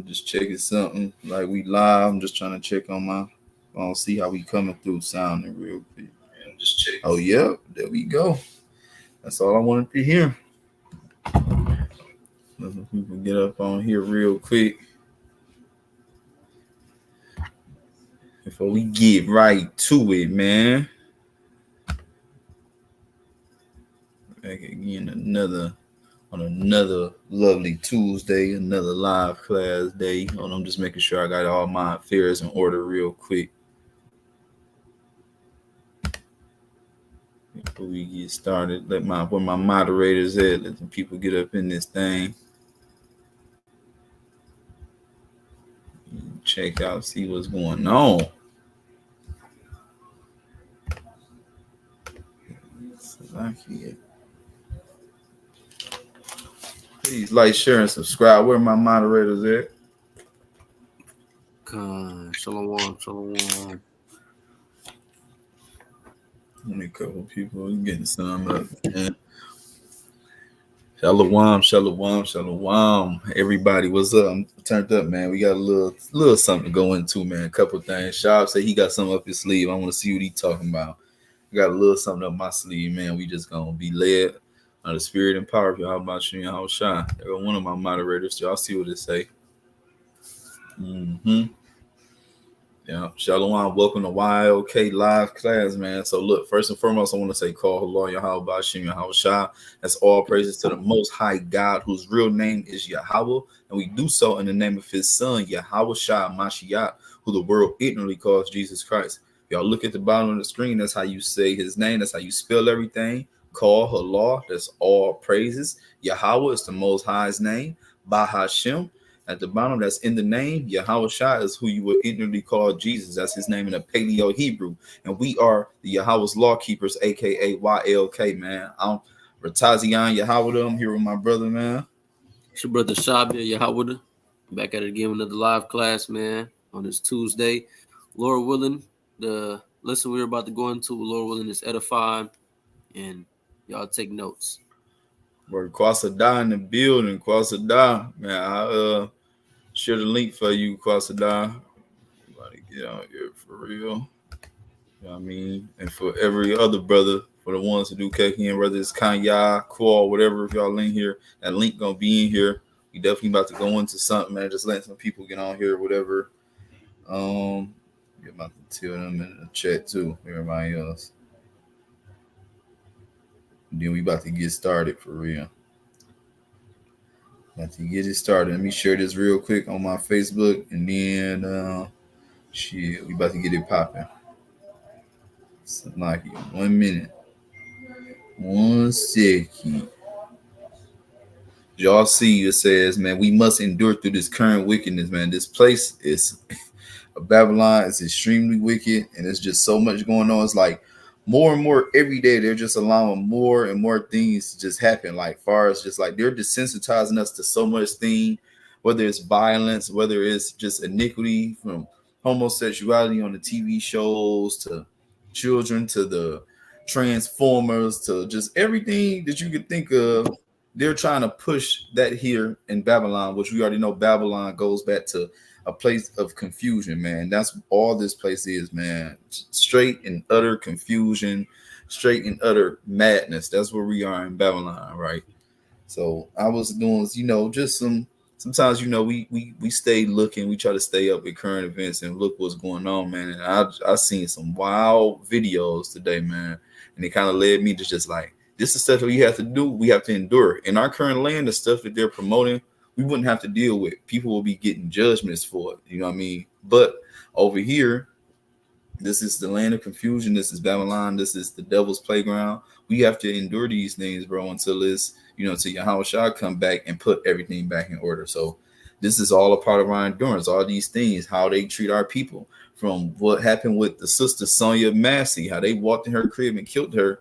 just checking something. Like we live. I'm just trying to check on my phone, see how we coming through sounding real quick. Just check. Oh yeah, there we go. That's all I wanted to hear. Let people get up on here real quick before we get right to it, man. Back again on another lovely Tuesday, another live class day. And I'm just making sure I got all my affairs in order real quick before we get started. Where my moderators at, let the people get up in this thing. Check out, see what's going on. Please like, share, and subscribe. Where my moderators at? Shalom. Let me a couple people getting some up. Man. Shalom. Everybody, what's up? I'm turned up, man. We got a little something to go into, man. A couple things. Shab said he got something up his sleeve. I want to see what he talking about. I got a little something up my sleeve, man. We just gonna be led on the spirit and power of Yahawashi and Yahawashi. Every one of my moderators, y'all see what it say. Yeah, Shalom, welcome to YLK live class, man. So look, first and foremost, I want to say call HALAL, Yahawashi, Yahawashi. That's all praises to the Most High God, whose real name is Yahawah, and we do so in the name of His Son, Yahawashi Mashiach, who the world ignorantly calls Jesus Christ. Y'all look at the bottom of the screen. That's how you say His name. That's how you spell everything. Call HALAL. That's all praises. Yahawah is the Most High's name. BAHASHAM. At the bottom, that's in the name. Yahawashi is who you would ignorantly call Jesus. That's his name in the Paleo Hebrew. And we are the Yahawah's law keepers, a.k.a. YLK, man. I'm Ratazian Yahawah. I'm here with my brother, man. It's your brother Shabir Yahawah. Back at it again with another live class, man, on this Tuesday. Lord willing, the lesson we're about to go into, Lord willing, is edifying. And y'all take notes. Word Kwasada in the building. Kwasada, man. I share the link for you, Kwasada. Everybody get out here for real. You know what I mean? And for every other brother, for the ones who do KKN, whether it's Kanya, Qual, whatever, if y'all in here, that link gonna be in here. We definitely about to go into something, man. Just letting some people get on here, whatever. You're about to tell them in the chat too, everybody else. And then we about to get started for real. About to get it started. Let me share this real quick on my Facebook, and then we about to get it popping. So like 1 minute. 1 second. Y'all see it says, man, we must endure through this current wickedness, man. This place is Babylon is extremely wicked, and there's just so much going on. It's like more and more every day, they're just allowing more and more things to just happen. Like far as just like they're desensitizing us to so much thing, whether it's violence, whether it's just iniquity from homosexuality on the TV shows to children to the Transformers to just everything that you could think of. They're trying to push that here in Babylon, which we already know Babylon goes back to a place of confusion, man. That's all this place is, man. Straight and utter confusion, straight and utter madness. That's where we are in Babylon, right? So I was doing, just sometimes, we stay looking, we try to stay up with current events and look what's going on, man. And I seen some wild videos today, man. And it kind of led me to just like, this is stuff that we have to do. We have to endure. In our current land, the stuff that they're promoting, we wouldn't have to deal with. People will be getting judgments for it. You know what I mean? But over here, this is the land of confusion. This is Babylon. This is the devil's playground. We have to endure these things, bro, until it's, until Yahawashi come back and put everything back in order. So this is all a part of our endurance. All these things, how they treat our people, from what happened with the sister Sonia Massey, how they walked in her crib and killed her.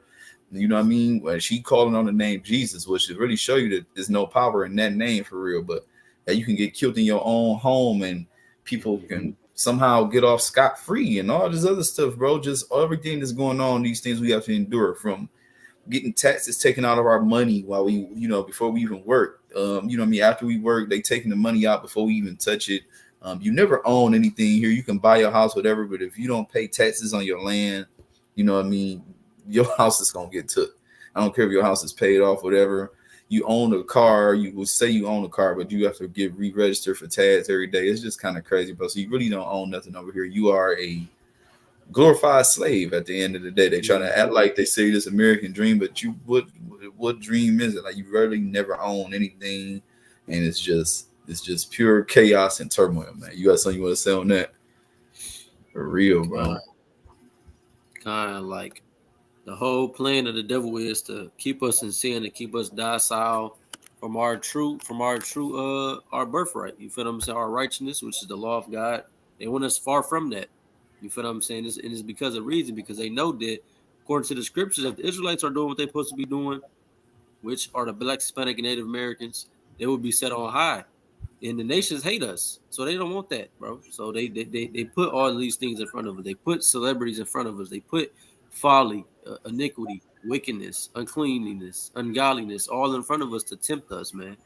You know what I mean? When she calling on the name Jesus, which should really show you that there's no power in that name for real, but that you can get killed in your own home and people can somehow get off scot-free and all this other stuff, bro. Just everything that's going on, these things we have to endure, from getting taxes taken out of our money while we, before we even work, You know what I mean? After we work, they taking the money out before we even touch it. You never own anything here. You can buy your house, whatever, but if you don't pay taxes on your land, you know what I mean, your house is gonna get took. I don't care if your house is paid off, whatever. You own a car, you will say you own a car, but you have to get re-registered for tags every day. It's just kind of crazy, bro. So you really don't own nothing over here. You are a glorified slave at the end of the day. They trying to act like they say this American dream, but you what dream is it? Like you really never own anything, and it's just pure chaos and turmoil, man. You got something you want to say on that? For real, bro. Kind of like the whole plan of the devil is to keep us in sin, to keep us docile from our birthright. You feel what I'm saying? Our righteousness, which is the law of God. They want us far from that. You feel what I'm saying? And it's because of reason, because they know that according to the scriptures, if the Israelites are doing what they're supposed to be doing, which are the Black, Hispanic, and Native Americans, they will be set on high. And the nations hate us, so they don't want that, bro. So they put all these things in front of us. They put celebrities in front of us. They put folly, iniquity, wickedness, uncleanliness, ungodliness, all in front of us to tempt us, man.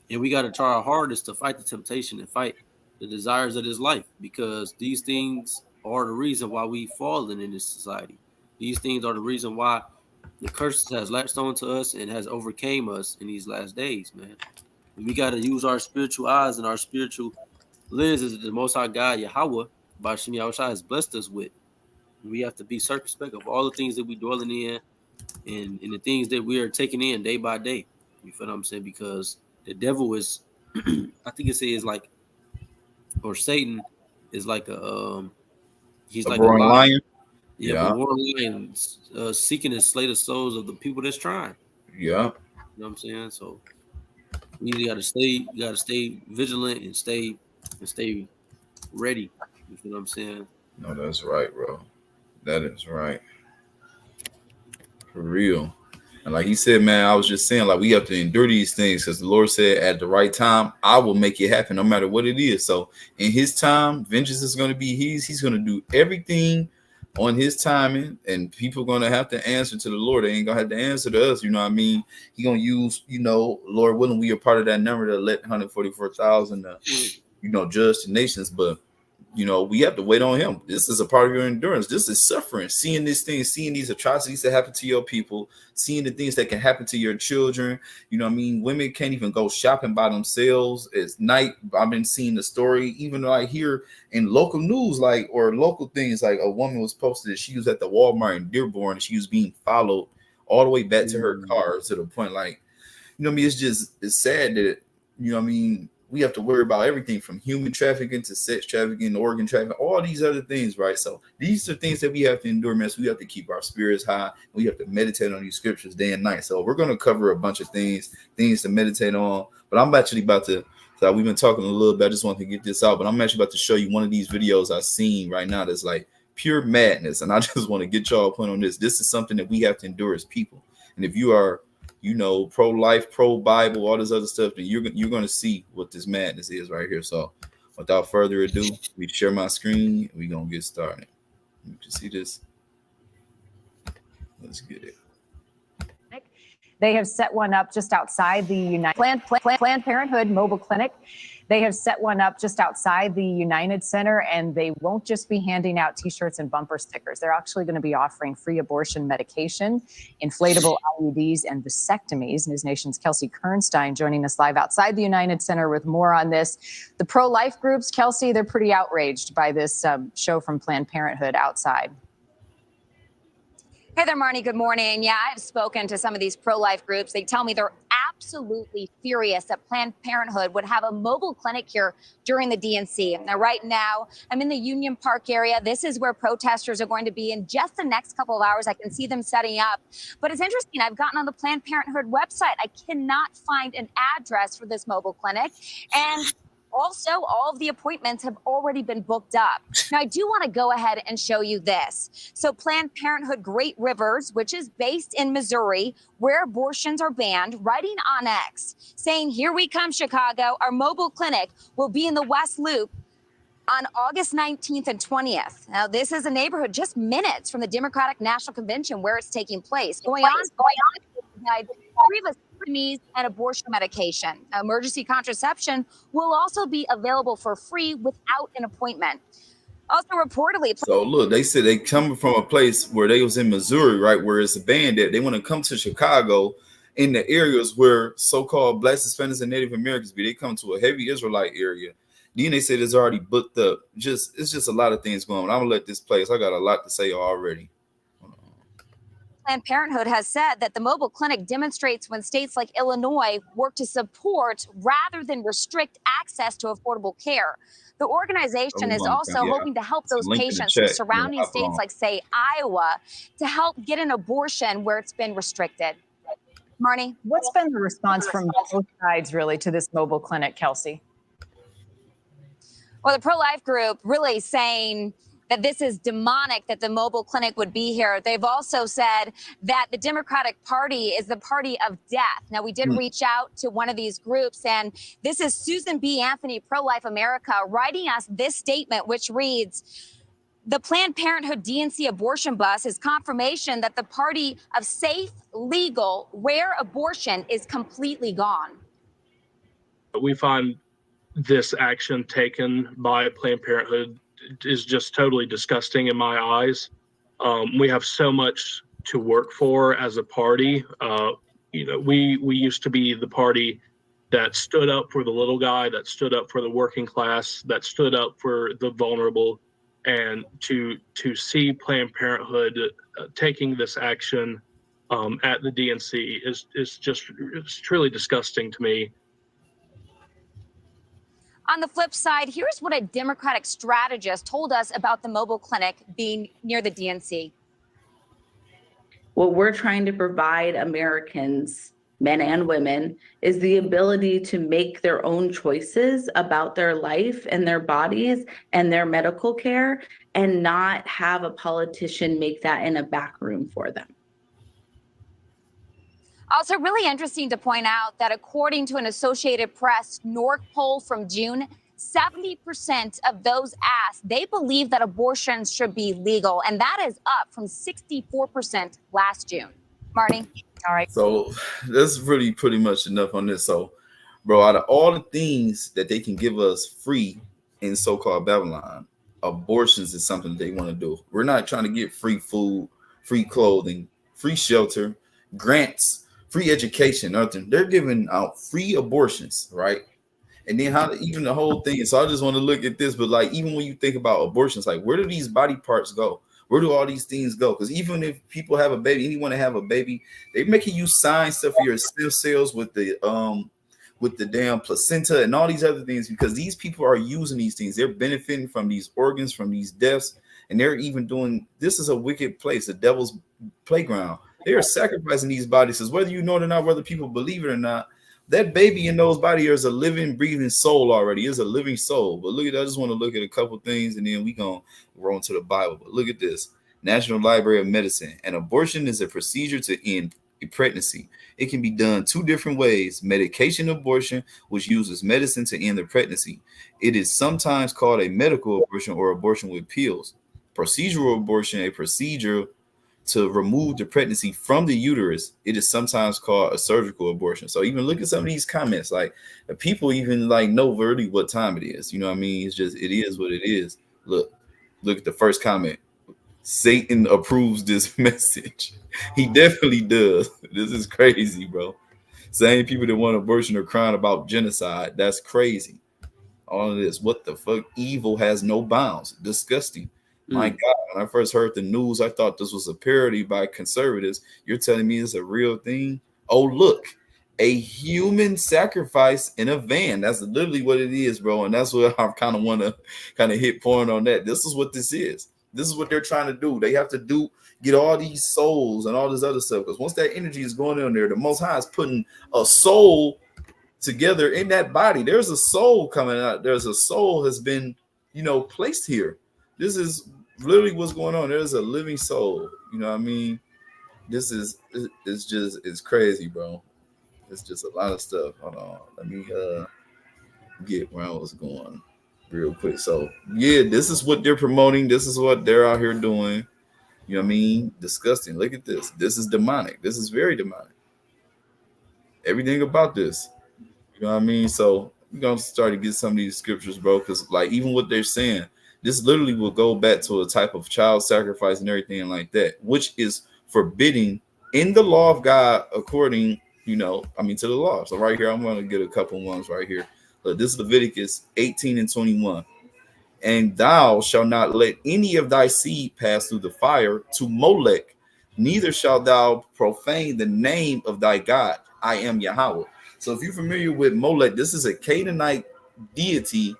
And we got to try our hardest to fight the temptation and fight the desires of this life, because these things are the reason why we fallen in this society. These things are the reason why the curse has latched on to us and has overcame us in these last days, man. We got to use our spiritual eyes and our spiritual lenses that the Most High God, Yahawah, BAHASHAM Yahawashi, has blessed us with. We have to be circumspect of all the things that we're dwelling in, and the things that we are taking in day by day. You feel what I'm saying? Because the devil is, I think it says like, or Satan is like he's A like a roaring lion. lion. Yeah, but Yeah, roaring lion seeking to slay the souls of the people that's trying. yeah. You know what I'm saying? So you gotta stay vigilant and stay ready. You feel what I'm saying? No, that's right, bro. That is right. For real. And like he said, man, I was just saying, like, we have to endure these things because the Lord said, at the right time, I will make it happen no matter what it is. So in his time, vengeance is going to be his. He's going to do everything on his timing, and people going to have to answer to the Lord. They ain't going to have to answer to us. You know what I mean? He going to use, Lord willing, we are part of that number to let 144,000, judge the nations. But we have to wait on him. This is a part of your endurance. This is suffering, seeing these things, seeing these atrocities that happen to your people, seeing the things that can happen to your children. You know what I mean? Women can't even go shopping by themselves. It's night. I've been seeing the story, even though I hear in local news, like, or local things, like a woman was posted that she was at the Walmart in Dearborn and she was being followed all the way back to her car, to the point, like, what I mean? It's sad that, what I mean, we have to worry about everything from human trafficking to sex trafficking, organ trafficking, all these other things, right? So these are things that we have to endure, man. So we have to keep our spirits high. We have to meditate on these scriptures day and night. So we're going to cover a bunch of things to meditate on. But I'm actually about to, so we've been talking a little bit. I just want to get this out, but I'm actually about to show you one of these videos I've seen right now that's like pure madness. And I just want to get y'all point on this. This is something that we have to endure as people. And if you are, pro-life, pro-Bible, all this other stuff, then you're going to see what this madness is right here. So without further ado, we share my screen and we're going to get started. You can see this. Let's get it. They have set one up just outside the Planned Parenthood mobile clinic. They have set one up just outside the United Center, and they won't just be handing out T-shirts and bumper stickers. They're actually going to be offering free abortion medication, inflatable IUDs, and vasectomies. News Nation's Kelsey Kernstein joining us live outside the United Center with more on this. The pro-life groups, Kelsey, they're pretty outraged by this show from Planned Parenthood outside. Hey there, Marnie. Good morning. Yeah, I've spoken to some of these pro-life groups. They tell me they're absolutely furious that Planned Parenthood would have a mobile clinic here during the DNC. Now, right now, I'm in the Union Park area. This is where protesters are going to be in just the next couple of hours. I can see them setting up. But it's interesting. I've gotten on the Planned Parenthood website. I cannot find an address for this mobile clinic. And also, all of the appointments have already been booked up. Now, I do want to go ahead and show you this. So Planned Parenthood Great Rivers, which is based in Missouri, where abortions are banned, writing on X, saying, "Here we come, Chicago. Our mobile clinic will be in the West Loop on August 19th and 20th. Now, this is a neighborhood just minutes from the Democratic National Convention where it's taking place. Going on. and abortion medication. Emergency contraception will also be available for free without an appointment. Also, reportedly, So look, they said they coming from a place where they was in Missouri, right, where it's abandoned. They want to come to Chicago in the areas where so-called Blacks, Hispanics, and Native Americans be. They come to a heavy Israelite area. Then they said it's already booked up. It's just a lot of things going on. I'm gonna let this play. So I got a lot to say already. Planned Parenthood has said that the mobile clinic demonstrates when states like Illinois work to support rather than restrict access to affordable care. The organization is also hoping to help those patients from surrounding states like, say, Iowa, to help get an abortion where it's been restricted. Marnie? What's been the response from both sides, really, to this mobile clinic, Kelsey? Well, the pro-life group really saying that this is demonic that the mobile clinic would be here. They've also said that the Democratic Party is the party of death. Now, we did reach out to one of these groups, and this is Susan B. Anthony, Pro-Life America, writing us this statement, which reads, the Planned Parenthood DNC abortion bus is confirmation that the party of safe, legal, rare abortion is completely gone. We find this action taken by Planned Parenthood is just totally disgusting in my eyes. We have so much to work for as a party. We used to be the party that stood up for the little guy, that stood up for the working class, that stood up for the vulnerable, and to see Planned Parenthood taking this action at the DNC is just truly disgusting to me. On the flip side, here's what a Democratic strategist told us about the mobile clinic being near the DNC. What we're trying to provide Americans, men and women, is the ability to make their own choices about their life and their bodies and their medical care, and not have a politician make that in a back room for them. Also, really interesting to point out that according to an Associated Press NORC poll from June, 70% of those asked, they believe that abortions should be legal. And that is up from 64% last June. Marty? All right. So that's really pretty much enough on this. So, bro, out of all the things that they can give us free in so-called Babylon, abortions is something they want to do. We're not trying to get free food, free clothing, free shelter, grants, free education, nothing. They're giving out free abortions, right? And then how even the whole thing. So I just want to look at this, but like even when you think about abortions, like where do these body parts go? Where do all these things go? Because even if people have a baby, anyone to have a baby, they're making you sign stuff for your stem cells with the damn placenta and all these other things, because these people are using these things. They're benefiting from these organs, from these deaths, and they're even doing, this is a wicked place, the devil's playground. They are sacrificing these bodies, because whether you know it or not, whether people believe it or not, that baby in those bodies is a living, breathing soul already. It's a living soul. But look at that. I just want to look at a couple things, and then we gonna roll into the Bible. But look at this. National Library of Medicine. An abortion is a procedure to end a pregnancy. It can be done two different ways. Medication abortion, which uses medicine to end the pregnancy. It is sometimes called a medical abortion or abortion with pills. Procedural abortion, a procedure to remove the pregnancy from the uterus. It is sometimes called a surgical abortion. So even look at some of these comments, like the people even like know really what time it is. You know what I mean? It's just, it is what it is. Look at the first comment. Satan approves this message. He definitely does. This is crazy, bro. Same people that want abortion are crying about genocide. That's crazy. All of this. What the fuck? Evil has no bounds. Disgusting. My God, when I first heard the news, I thought this was a parody by conservatives. You're telling me it's a real thing? Oh, look, a human sacrifice in a van. That's literally what it is, bro. And that's what I kind of want to kind of hit point on that. This is what this is. This is what they're trying to do. They have to get all these souls and all this other stuff. Because once that energy is going in there, the Most High is putting a soul together in that body. There's a soul coming out. There's a soul has been, placed here. This is literally what's going on. There's a living soul. You know what I mean? This is, it's crazy, bro. It's just a lot of stuff. Hold on. Let me get where I was going real quick. So yeah, this is what they're promoting. This is what they're out here doing. You know what I mean? Disgusting. Look at this. This is demonic. This is very demonic. everything about this. You know what I mean? So we're gonna start to get some of these scriptures, bro, because like even what they're saying, this literally will go back to a type of child sacrifice and everything like that, which is forbidding in the law of God according, to the law. So right here, I'm gonna get a couple ones right here. Look, this is Leviticus 18 and 21. And thou shalt not let any of thy seed pass through the fire to Molech, neither shalt thou profane the name of thy God. I am Yahawah. So if you're familiar with Molech, this is a Canaanite deity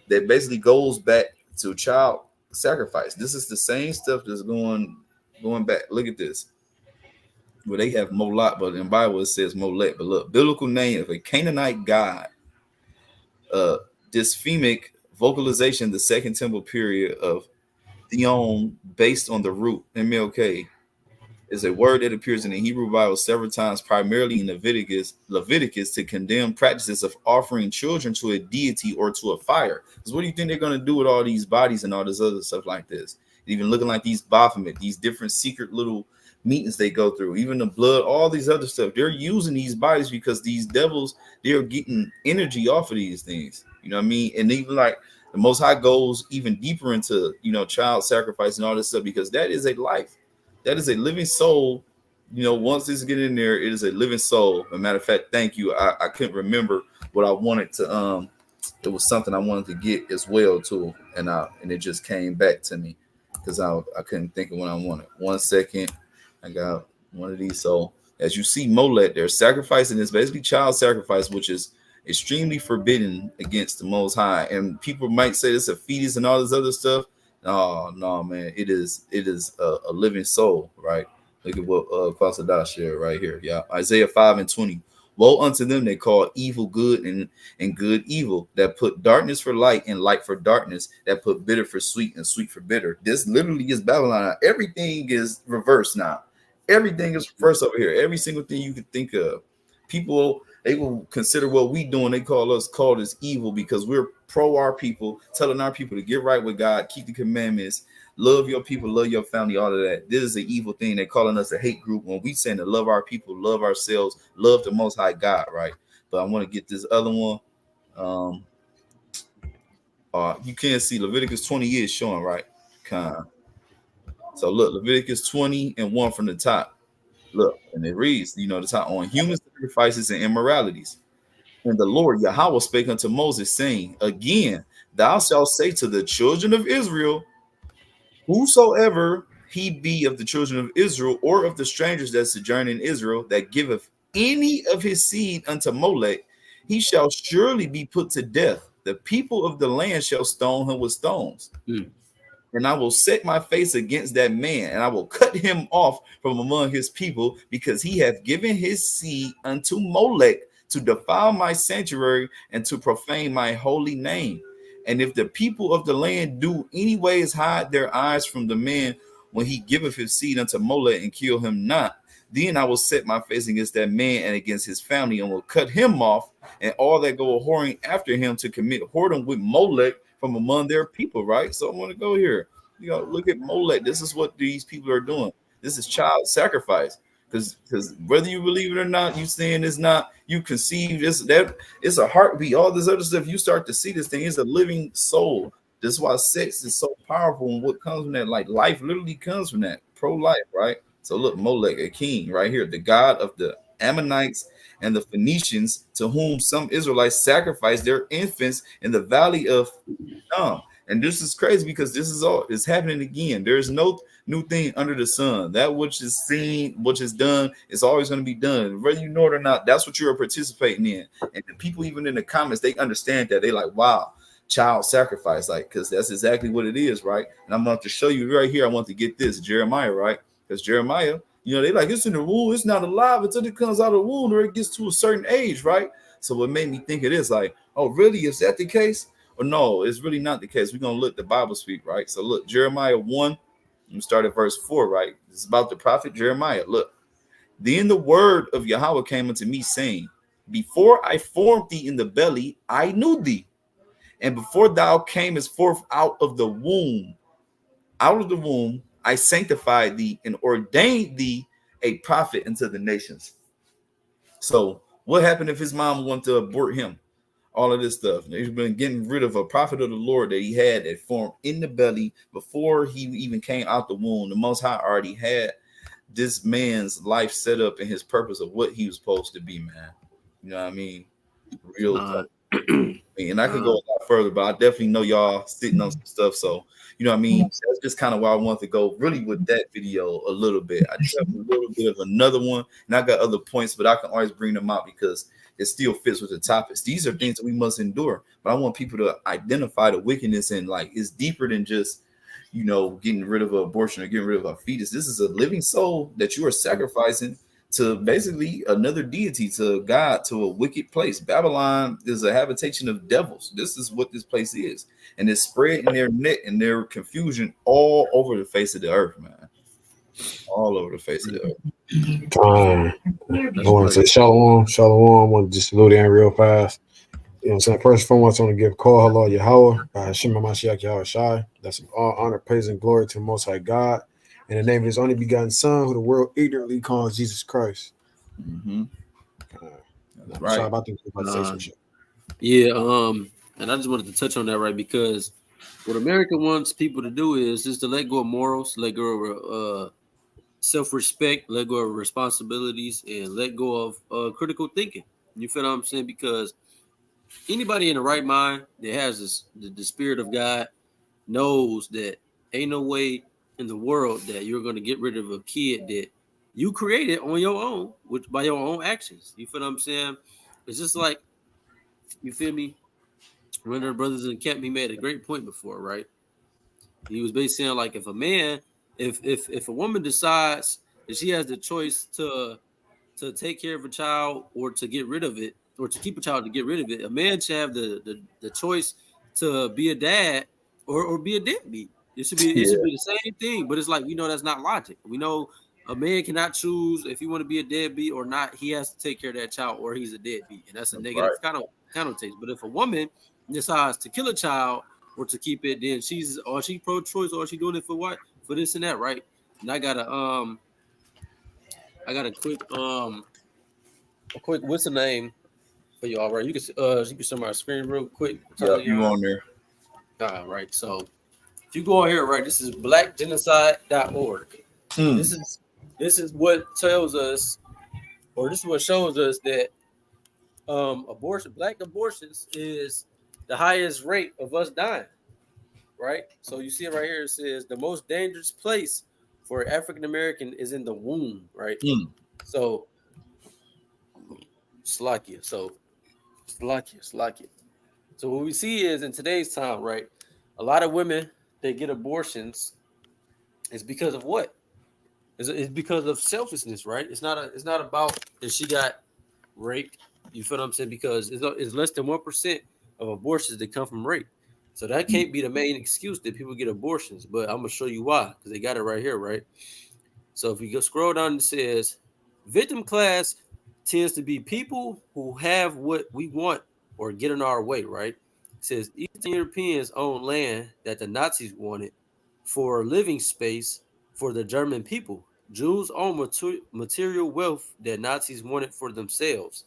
that basically goes back to child sacrifice. This is the same stuff that's going back. Look at this. Well, they have Moloch, but in the Bible it says Molech. But look, biblical name of a Canaanite god. Dysphemic vocalization, the Second Temple period of Theon, based on the root MLK, is a word that appears in the Hebrew Bible several times, primarily in Leviticus, to condemn practices of offering children to a deity or to a fire. Because what do you think they're going to do with all these bodies and all this other stuff like this? Even looking like these Baphomet, these different secret little meetings they go through, even the blood, all these other stuff. They're using these bodies because these devils, they're getting energy off of these things. You know what I mean? And even like the Most High goes even deeper into, child sacrifice and all this stuff, because that is a life. That is a living soul. Once this get in there, it is a living soul. As a matter of fact, thank you. I couldn't remember what I wanted to. It was something I wanted to get as well too, and it just came back to me because I couldn't think of what I wanted. 1 second, I got one of these. So as you see, Molech, they're sacrificing. It's basically child sacrifice, which is extremely forbidden against the Most High. And people might say this a fetus and all this other stuff. No, man. It is a living soul, right? Look at what Kwasadah shared right here. Yeah, Isaiah 5 and 20. Woe unto them they call evil good and good evil, that put darkness for light and light for darkness, that put bitter for sweet and sweet for bitter. This literally is Babylon. Everything is reversed now. Everything is reversed over here. Every single thing you could think of. People, they will consider what we doing. They call us evil because we're pro our people, telling our people to get right with God, keep the commandments, love your people, love your family, all of that. This is an evil thing. They're calling us a hate group when we saying to love our people, love ourselves, love the Most High God, right? But I want to get this other one. You can't see Leviticus 20 is showing, right? So look, Leviticus 20 and 1 from the top. Look, and it reads, the top on human sacrifices and immoralities. And the Lord Yahawah spake unto Moses, saying, again, thou shalt say to the children of Israel, whosoever he be of the children of Israel, or of the strangers that sojourn in Israel, that giveth any of his seed unto Molech, he shall surely be put to death. The people of the land shall stone him with stones. And I will set my face against that man, and I will cut him off from among his people, because he hath given his seed unto Molech to defile my sanctuary and to profane my holy name. And if the people of the land do anyways hide their eyes from the man when he giveth his seed unto Molech, and kill him not, then I will set my face against that man and against his family, and will cut him off, and all that go whoring after him to commit whoredom with Molech from among their people, right? So I want to go here. Look at Molech. This is what these people are doing. This is child sacrifice. Because whether you believe it or not, you saying it's not, you conceive this, that it's a heartbeat, all this other stuff. You start to see this thing is a living soul. This is why sex is so powerful, and what comes from that, like life literally comes from that, pro-life, right? So look, Molech, a king right here, the god of the Ammonites and the Phoenicians, to whom some Israelites sacrificed their infants in the valley of And this is crazy, because this is all is happening again. There's no new thing under the sun. That which is seen, which is done, is always going to be done, whether you know it or not. That's what you're participating in. And the people, even in the comments, they understand that. They like, wow, child sacrifice, like, because that's exactly what it is, right? And I'm going to show you right here. I want to get this Jeremiah, right? Because Jeremiah, they like, it's in the womb, it's not alive until it comes out of the womb, or it gets to a certain age, right? So what made me think it is like, oh, really? Is that the case? Or no, it's really not the case. We're going to let the Bible speak, right? So look, Jeremiah 1, we start at verse 4, right? It's about the prophet Jeremiah. Look, then the word of Yahawah came unto me, saying, before I formed thee in the belly, I knew thee. And before thou camest forth out of the womb, I sanctified thee and ordained thee a prophet unto the nations. So What happened if his mom wanted to abort him? All of this stuff. He's been getting rid of a prophet of the Lord that he had that formed in the belly before he even came out the womb. The Most High already had this man's life set up and his purpose of what he was supposed to be, man. You know what I mean? Real talk. And I could go a lot further, but I definitely know y'all sitting on some stuff. So, you know what I mean? That's just kind of why I want to go really with that video a little bit. I just have a little bit of another one, and I got other points, but I can always bring them out because it still fits with the topics. These are things that we must endure, but I want people to identify the wickedness and like it's deeper than just, you know, getting rid of an abortion or getting rid of a fetus. This is a living soul that you are sacrificing to basically another deity, to God, to a wicked place. Babylon is a habitation of devils. This is what this place is. And it's spreading their net and their confusion all over the face of the earth, man. All over the face of the earth. I want to say shalom. I want to just slow down real fast. You know what I'm saying? First and foremost, I want to give call hello Yahawah, BAHASHAM, Yahawashi. That's all honor, praise, and glory to the Most High God. In the name of his only begotten Son, who the world ignorantly calls Jesus Christ. Right. Sorry about to say some shit. Yeah, and I just wanted to touch on that, right? Because what America wants people to do is just to let go of morals, let go of self-respect, let go of responsibilities, and let go of critical thinking. You feel what I'm saying? Because anybody in the right mind that has the spirit of God knows that ain't no way in the world that you're going to get rid of a kid that you created on your own, by your own actions. You feel what I'm saying? It's just like, you feel me? One of the brothers in the camp, he made a great point before, right? He was basically saying, like, if a man, if a woman decides that she has the choice to take care of a child or to get rid of it, or to keep a child to get rid of it, a man should have the choice to be a dad or be a deadbeat. It should be the same thing, but it's like, we know that's not logic. We know a man cannot choose if he want to be a deadbeat or not. He has to take care of that child, or he's a deadbeat, and that's a negative connotation. But if a woman decides to kill a child or to keep it, then she pro-choice, or she doing it for what? For this and that, right? And I got a quick what's the name for y'all, right? You can show my screen real quick. Yeah, you on there. All right. So if you go on here, right, this is blackgenocide.org. This is what tells us, or this is what shows us that black abortions is the highest rate of us dying. Right? So you see it right here, it says the most dangerous place for African American is in the womb, right? So Slovakia. So what we see is, in today's time, right, a lot of women, they get abortions. It's because of what? It's because of selfishness, right? It's not about that she got raped. You feel what I'm saying? Because it's less than 1% of abortions that come from rape. So that can't be the main excuse that people get abortions. But I'm gonna show you why, because they got it right here, right? So if you go scroll down, it says victim class tends to be people who have what we want or get in our way, right? It says Eastern Europeans own land that the Nazis wanted for living space for the German people. Jews own material wealth that Nazis wanted for themselves.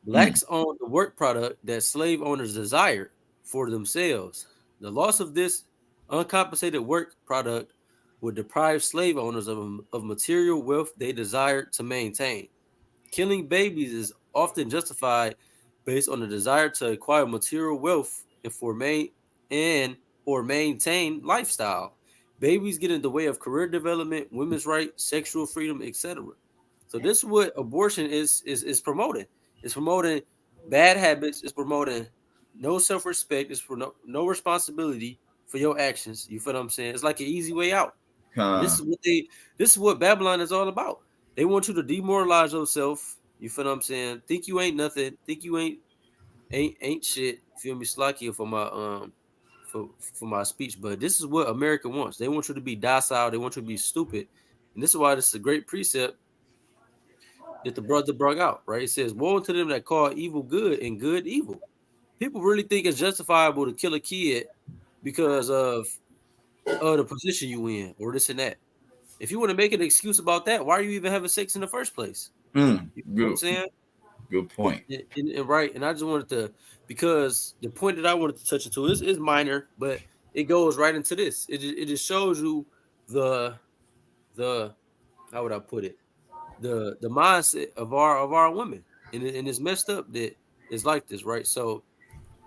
Blacks own the work product that slave owners desired for themselves. The loss of this uncompensated work product would deprive slave owners of material wealth they desired to maintain. Killing babies is often justified based on the desire to acquire material wealth or maintain lifestyle. Babies get in the way of career development, women's rights, sexual freedom, etc. So this is what abortion is promoting. It's promoting bad habits. It's promoting no self-respect. It's for no responsibility for your actions. You feel what I'm saying? It's like an easy way out. This is what Babylon is all about. They want you to demoralize yourself. You feel what I'm saying? Think you ain't nothing. Think you ain't shit. Feel me? Slacky for my for my speech. But this is what America wants. They want you to be docile. They want you to be stupid. And this is why this is a great precept that the brother brought out, right? It says, woe to them that call evil good and good evil. People really think it's justifiable to kill a kid because of the position you in or this and that. If you want to make an excuse about that, why are you even having sex in the first place? You know what I'm Good, saying? good point. And right, and I just wanted to, because the point that I wanted to touch into is minor, but it goes right into this. It just shows you the how would I put it, the mindset of our women, and it's messed up that it's like this, right? So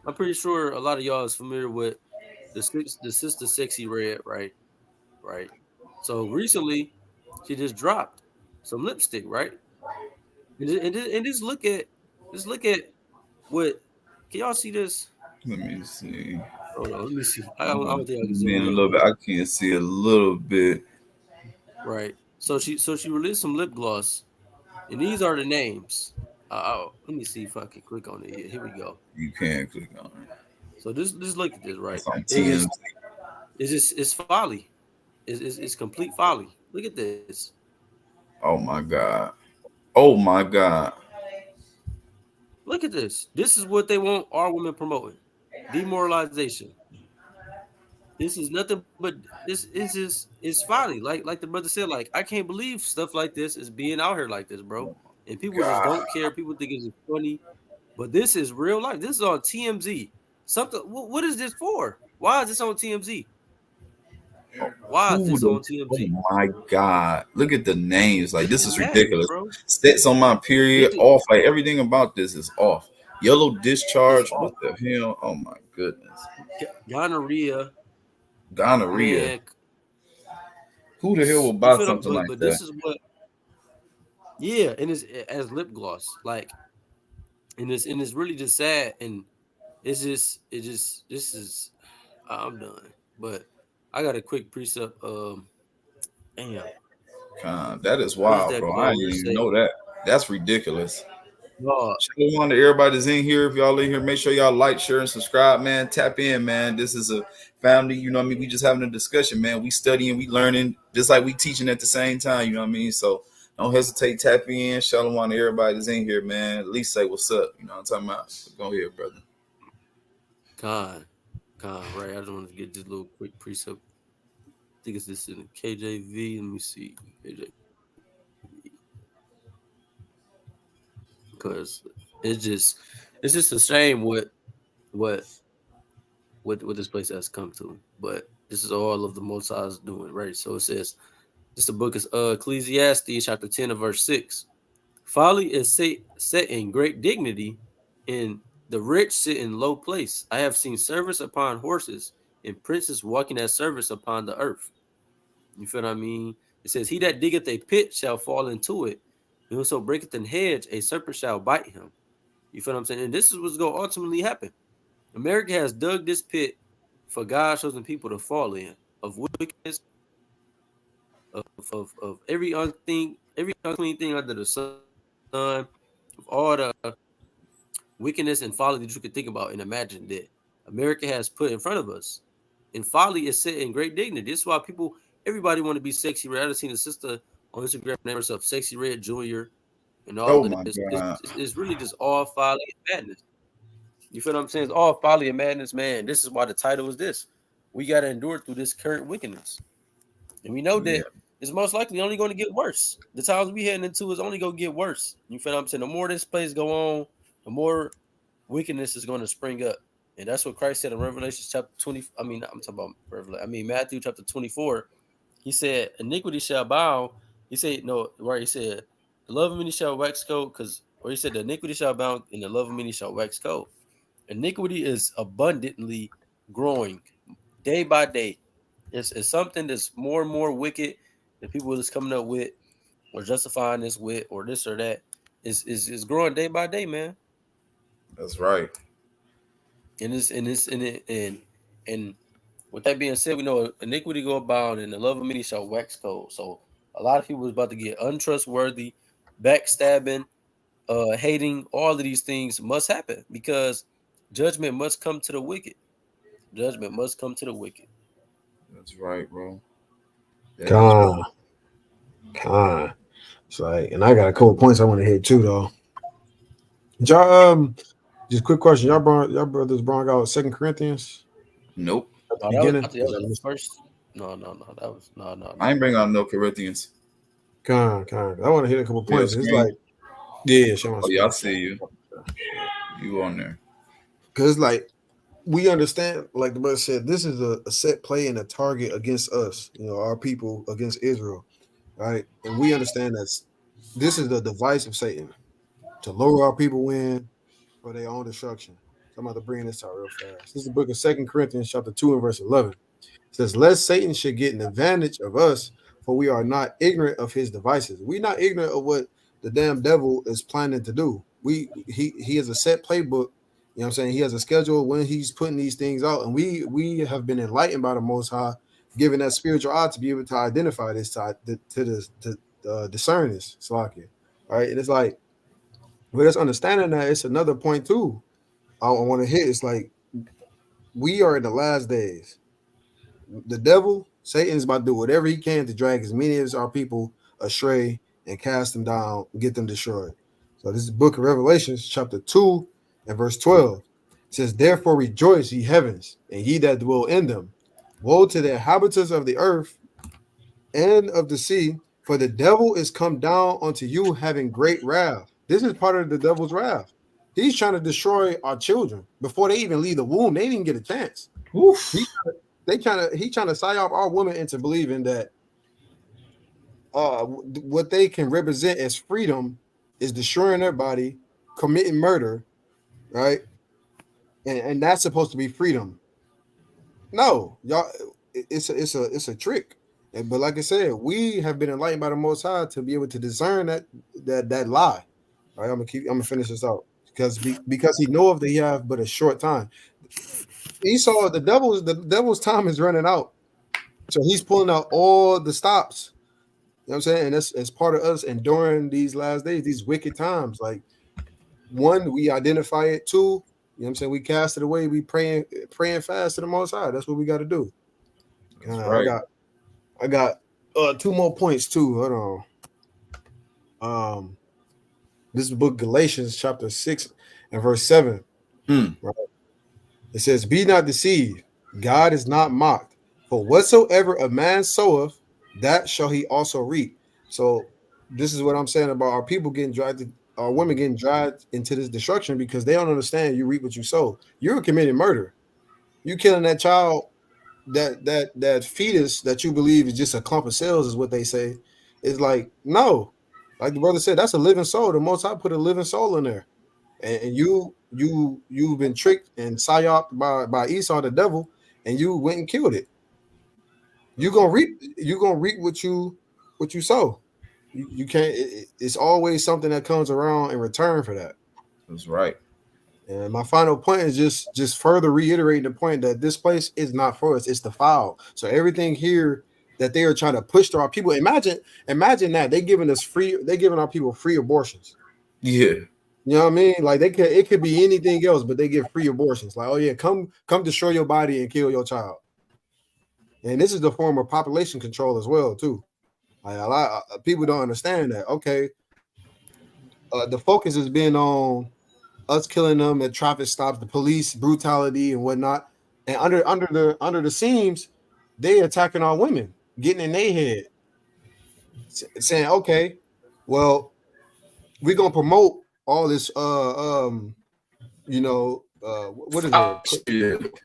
I'm pretty sure a lot of y'all is familiar with the sister Sexy Red, right. So recently she just dropped some lipstick, right? And just look at what, can y'all see this? Let me see. Hold on, let me see. I I'm don't think I can zoom zoom in a in little on bit. it. I can see a little bit. Right. So she released some lip gloss, and these are the names. Let me see if I can click on it. Here we go. You can click on it. So just look at this, right? It's on It TMZ. is it's folly. It's complete folly. Look at this. Oh my god. Oh my god. Look at this. This is what they want our women promoting. Demoralization. This is nothing but this is just it's folly. Like the brother said, like I can't believe stuff like this is being out here like this, bro. And people just God. don't care. People think it's funny, but this is real life. This is on TMZ. Something. What is this for? Why is this on TMZ? Why is Who this the? on Oh TMZ? my god! Look at the names. Like This this is is madness, ridiculous. bro. Stats on my period This off. Like everything about this is off. Yellow is discharge. What off. the hell? Oh my goodness. Gonorrhea, Gonorrhea. man. Who the hell will You buy feel them? something like But that? this is what. Yeah, and it's as lip gloss, like, and it's really just sad, and this is. I'm done. But I got a quick precept. Damn, God, that is where's wild, that bro. I go? didn't Where it even say? know that. That's ridiculous. Oh, Shalom to everybody that's in here. If y'all in here, make sure y'all like, share, and subscribe, man. Tap in, man. This is a family, you know what I mean? We just having a discussion, man. We studying, we learning, just like we teaching at the same time, you know what I mean? So don't hesitate, tap in. Shalom to everybody that's in here, man. At least say what's up. You know what I'm talking about? So go ahead, brother. God, God, right. I just wanted to get this little quick precept. I think it's this in the KJV. Let me see. KJV. Because it's just a shame what what this place has come to. But this is all of the Most High's doing, right? So it says, this the book is Ecclesiastes chapter 10 and verse 6. Folly is set in great dignity, and the rich sit in low place. I have seen servants upon horses, and princes walking as servants upon the earth. You feel what I mean? It says, he that diggeth a pit shall fall into it, and whoso breaketh an hedge, a serpent shall bite him. You feel what I'm saying? And this is what's going to ultimately happen. America has dug this pit for God's chosen people to fall in, of wickedness, of every unclean thing under the sun, of all the wickedness and folly that you could think about and imagine that America has put in front of us. And folly is set in great dignity. This is why everybody want to be Sexy Red. I've seen a sister on Instagram name herself Sexy Red Junior and all Oh of my this. God. It's really just all folly and madness. You feel what I'm saying? It's all folly and madness, man. This is why the title is this. We got to endure through this current wickedness. And we know Yeah, that it's most likely only going to get worse. The times we heading into is only going to get worse. You feel what I'm saying? The more this place go on, the more wickedness is going to spring up. And that's what Christ said in Revelation chapter 20. I mean, I'm talking about Revelation. I mean, Matthew chapter 24. He said, iniquity shall bound. He said, no, right? He said, the love of many shall wax cold, or he said, the iniquity shall bound and the love of many shall wax cold. Iniquity is abundantly growing day by day. It's something that's more and more wicked that people is coming up with or justifying this with or this or that is growing day by day, man. that's right. And with that being said, we know iniquity go abound and the love of many shall wax cold. So a lot of people is about to get untrustworthy, backstabbing, hating. All of these things must happen because judgment must come to the wicked. Judgment must come to the wicked. That's right, bro. That is right. Con, con. It's like, and I got a couple points I want to hit too, though. Y'all, just quick question. Y'all brothers brought out 2 Corinthians Nope. at the Oh, beginning. I think that was the first. No. That was no. I ain't bring out no Corinthians. Con. I want to hit a couple Yeah, points. It's like screen. Yeah, show my Oh yeah, I screen. see you. You on there? Because like we understand, like the brother said, this is a set play and a target against us, our people against Israel, right? And we understand that this is the device of Satan to lure our people in for their own destruction. So I'm about to bring this out real fast. This is the book of 2 Corinthians chapter 2 and verse 11. It says, lest Satan should get an advantage of us, for we are not ignorant of his devices. We're not ignorant of what the damn devil is planning to do. He has a set playbook. You know what I'm saying? He has a schedule when he's putting these things out, and we have been enlightened by the Most High, given that spiritual eye to be able to identify this, to discern this. Slakia. All right, and it's like with us understanding that, it's another point too. I want to hit. It's like we are in the last days. The devil, Satan's about to do whatever he can to drag as many of our people astray and cast them down, get them destroyed. So this is the book of Revelations, chapter 2 and verse 12. It says, therefore rejoice, ye heavens, and ye that dwell in them. Woe to the inhabitants of the earth and of the sea, for the devil is come down unto you having great wrath. This is part of the devil's wrath. He's trying to destroy our children before they even leave the womb. They didn't get a chance. Oof. He trying to psyop our women into believing that what they can represent as freedom is destroying their body, committing murder, right? And that's supposed to be freedom. No, y'all, it's a trick. But like I said, we have been enlightened by the Most High to be able to discern that lie. All right, I'm gonna finish this out because he knoweth that he have but a short time. Esau, the devil's time is running out. So he's pulling out all the stops. You know what I'm saying? And that's as part of us enduring these last days, these wicked times. Like, one, we identify it. Two, you know what I'm saying? We cast it away. We praying fast to the Most High. That's what we got to do. That's right. I got 2 more points too. Hold on. This is the book Galatians chapter 6 and verse 7. Right? It says, be not deceived. God is not mocked. For whatsoever a man soweth, that shall he also reap. So this is what I'm saying about our people getting dragged, our women getting dragged into this destruction because they don't understand you reap what you sow. You're committing murder. You killing that child, that fetus that you believe is just a clump of cells, is what they say. It's like, no, like the brother said, that's a living soul. The Most High put a living soul in there, and you've been tricked and psyoped by Esau, the devil, and you went and killed it. You're gonna reap what you sow. You can't. It's always something that comes around in return for that. That's right. And my final point is just further reiterating the point that this place is not for us. It's defiled. So everything here that they are trying to push to our people. Imagine that they're giving our people free abortions. Yeah. You know what I mean? Like it could be anything else, but they give free abortions. Like, oh yeah, come destroy your body and kill your child. And this is the form of population control as well, too. Like a lot of people don't understand that. Okay, the focus has been on us killing them at traffic stops, the police brutality and whatnot, and under the seams, they attacking our women, getting in their head, saying, okay, well, we're gonna promote all this. What is it?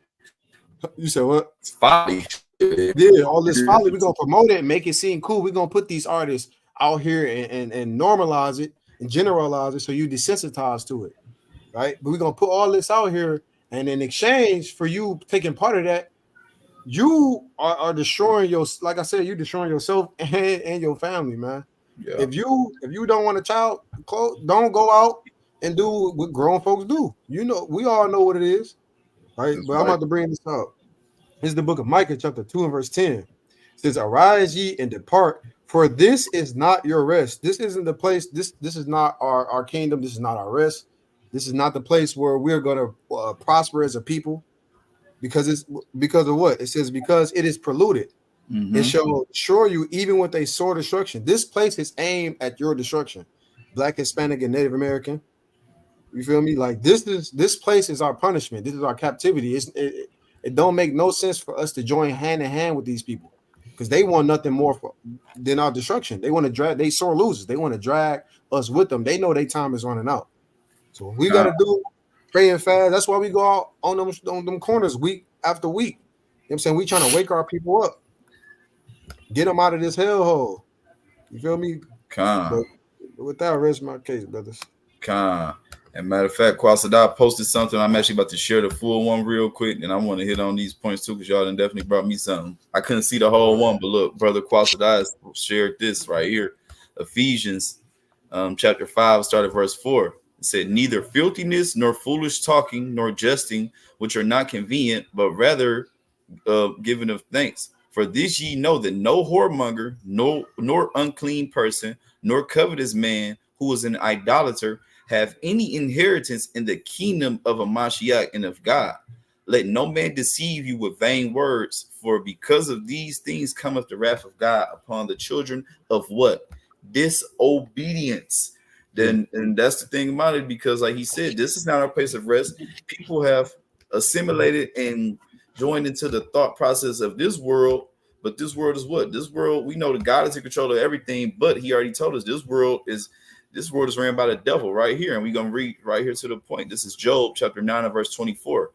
You said what? It's folly. Yeah, all this folly, we're gonna promote it and make it seem cool. We're gonna put these artists out here and normalize it and generalize it so you desensitize to it, right? But we're gonna put all this out here, and in exchange for you taking part of that, you are destroying like I said, you're destroying yourself and your family, man. Yeah. If you don't want a child, don't go out and do what grown folks do. You know, we all know what it is, right? That's but right. I'm about to bring this out. This is the book of Micah, chapter 2 and verse 10. It says, arise ye and depart, for this is not your rest. This isn't the place. This is not our kingdom. This is not our rest. This is not the place where we're going to prosper as a people, because of what? It says, because it is polluted. Mm-hmm. It shall assure you, even with a sore destruction. This place is aimed at your destruction. Black, Hispanic, and Native American. You feel me? Like this place is our punishment. This is our captivity. It don't make no sense for us to join hand in hand with these people. because they want nothing more than our destruction. They want to drag. They sore losers. They want to drag us with them. They know their time is running out. So what we got to do, pray and fast. That's why we go out on them corners week after week. You know what I'm saying? We trying to wake our people up, get them out of this hellhole. You feel me? But with that, rest my case, brothers. And matter of fact, Kwasadai posted something. I'm actually about to share the full one real quick, and I want to hit on these points too, because y'all done definitely brought me something. I couldn't see the whole one, but look, brother Kwasadai shared this right here. Ephesians chapter 5, started verse 4. It said, neither filthiness, nor foolish talking, nor jesting, which are not convenient, but rather giving of thanks. For this ye know that no whoremonger, nor unclean person, nor covetous man, who is an idolater, have any inheritance in the kingdom of a Mashiach and of God. Let no man deceive you with vain words, for because of these things cometh the wrath of God upon the children of what? Disobedience. And that's the thing about it, because like he said, this is not our place of rest. People have assimilated and joined into the thought process of this world, but this world is what? This world, we know that God is in control of everything, but he already told us this world is ran by the devil right here. And we're going to read right here to the point. This is Job chapter 9 and verse 24.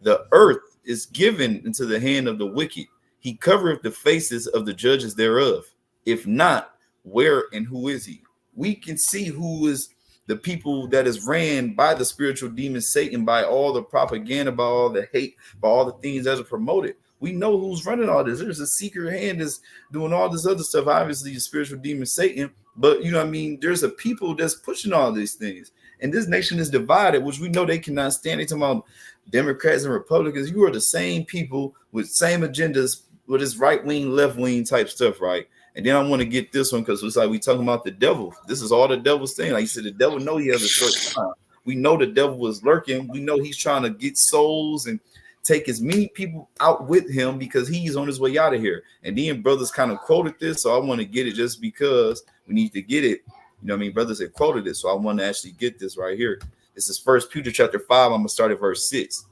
The earth is given into the hand of the wicked. He covereth the faces of the judges thereof. If not, where and who is he? We can see who is the people that is ran by the spiritual demon Satan, by all the propaganda, by all the hate, by all the things that are promoted. We know who's running all this. There's a secret hand that's doing all this other stuff. Obviously, the spiritual demon Satan, but you know what I mean? There's a people that's pushing all these things. And this nation is divided, which we know they cannot stand. They talking about Democrats and Republicans. You are the same people with same agendas, with this right-wing, left-wing type stuff, right? And then I want to get this one, because it's like we talking about the devil. This is all the devil's thing. Like you said, the devil know he has a short time. We know the devil was lurking. We know he's trying to get souls and take as many people out with him, because he's on his way out of here. And then brothers kind of quoted this, so I want to get it just because we need to get it. You know what I mean? Brothers had quoted it, so I want to actually get this right here. This is 1 Peter chapter 5. I'm going to start at verse 6.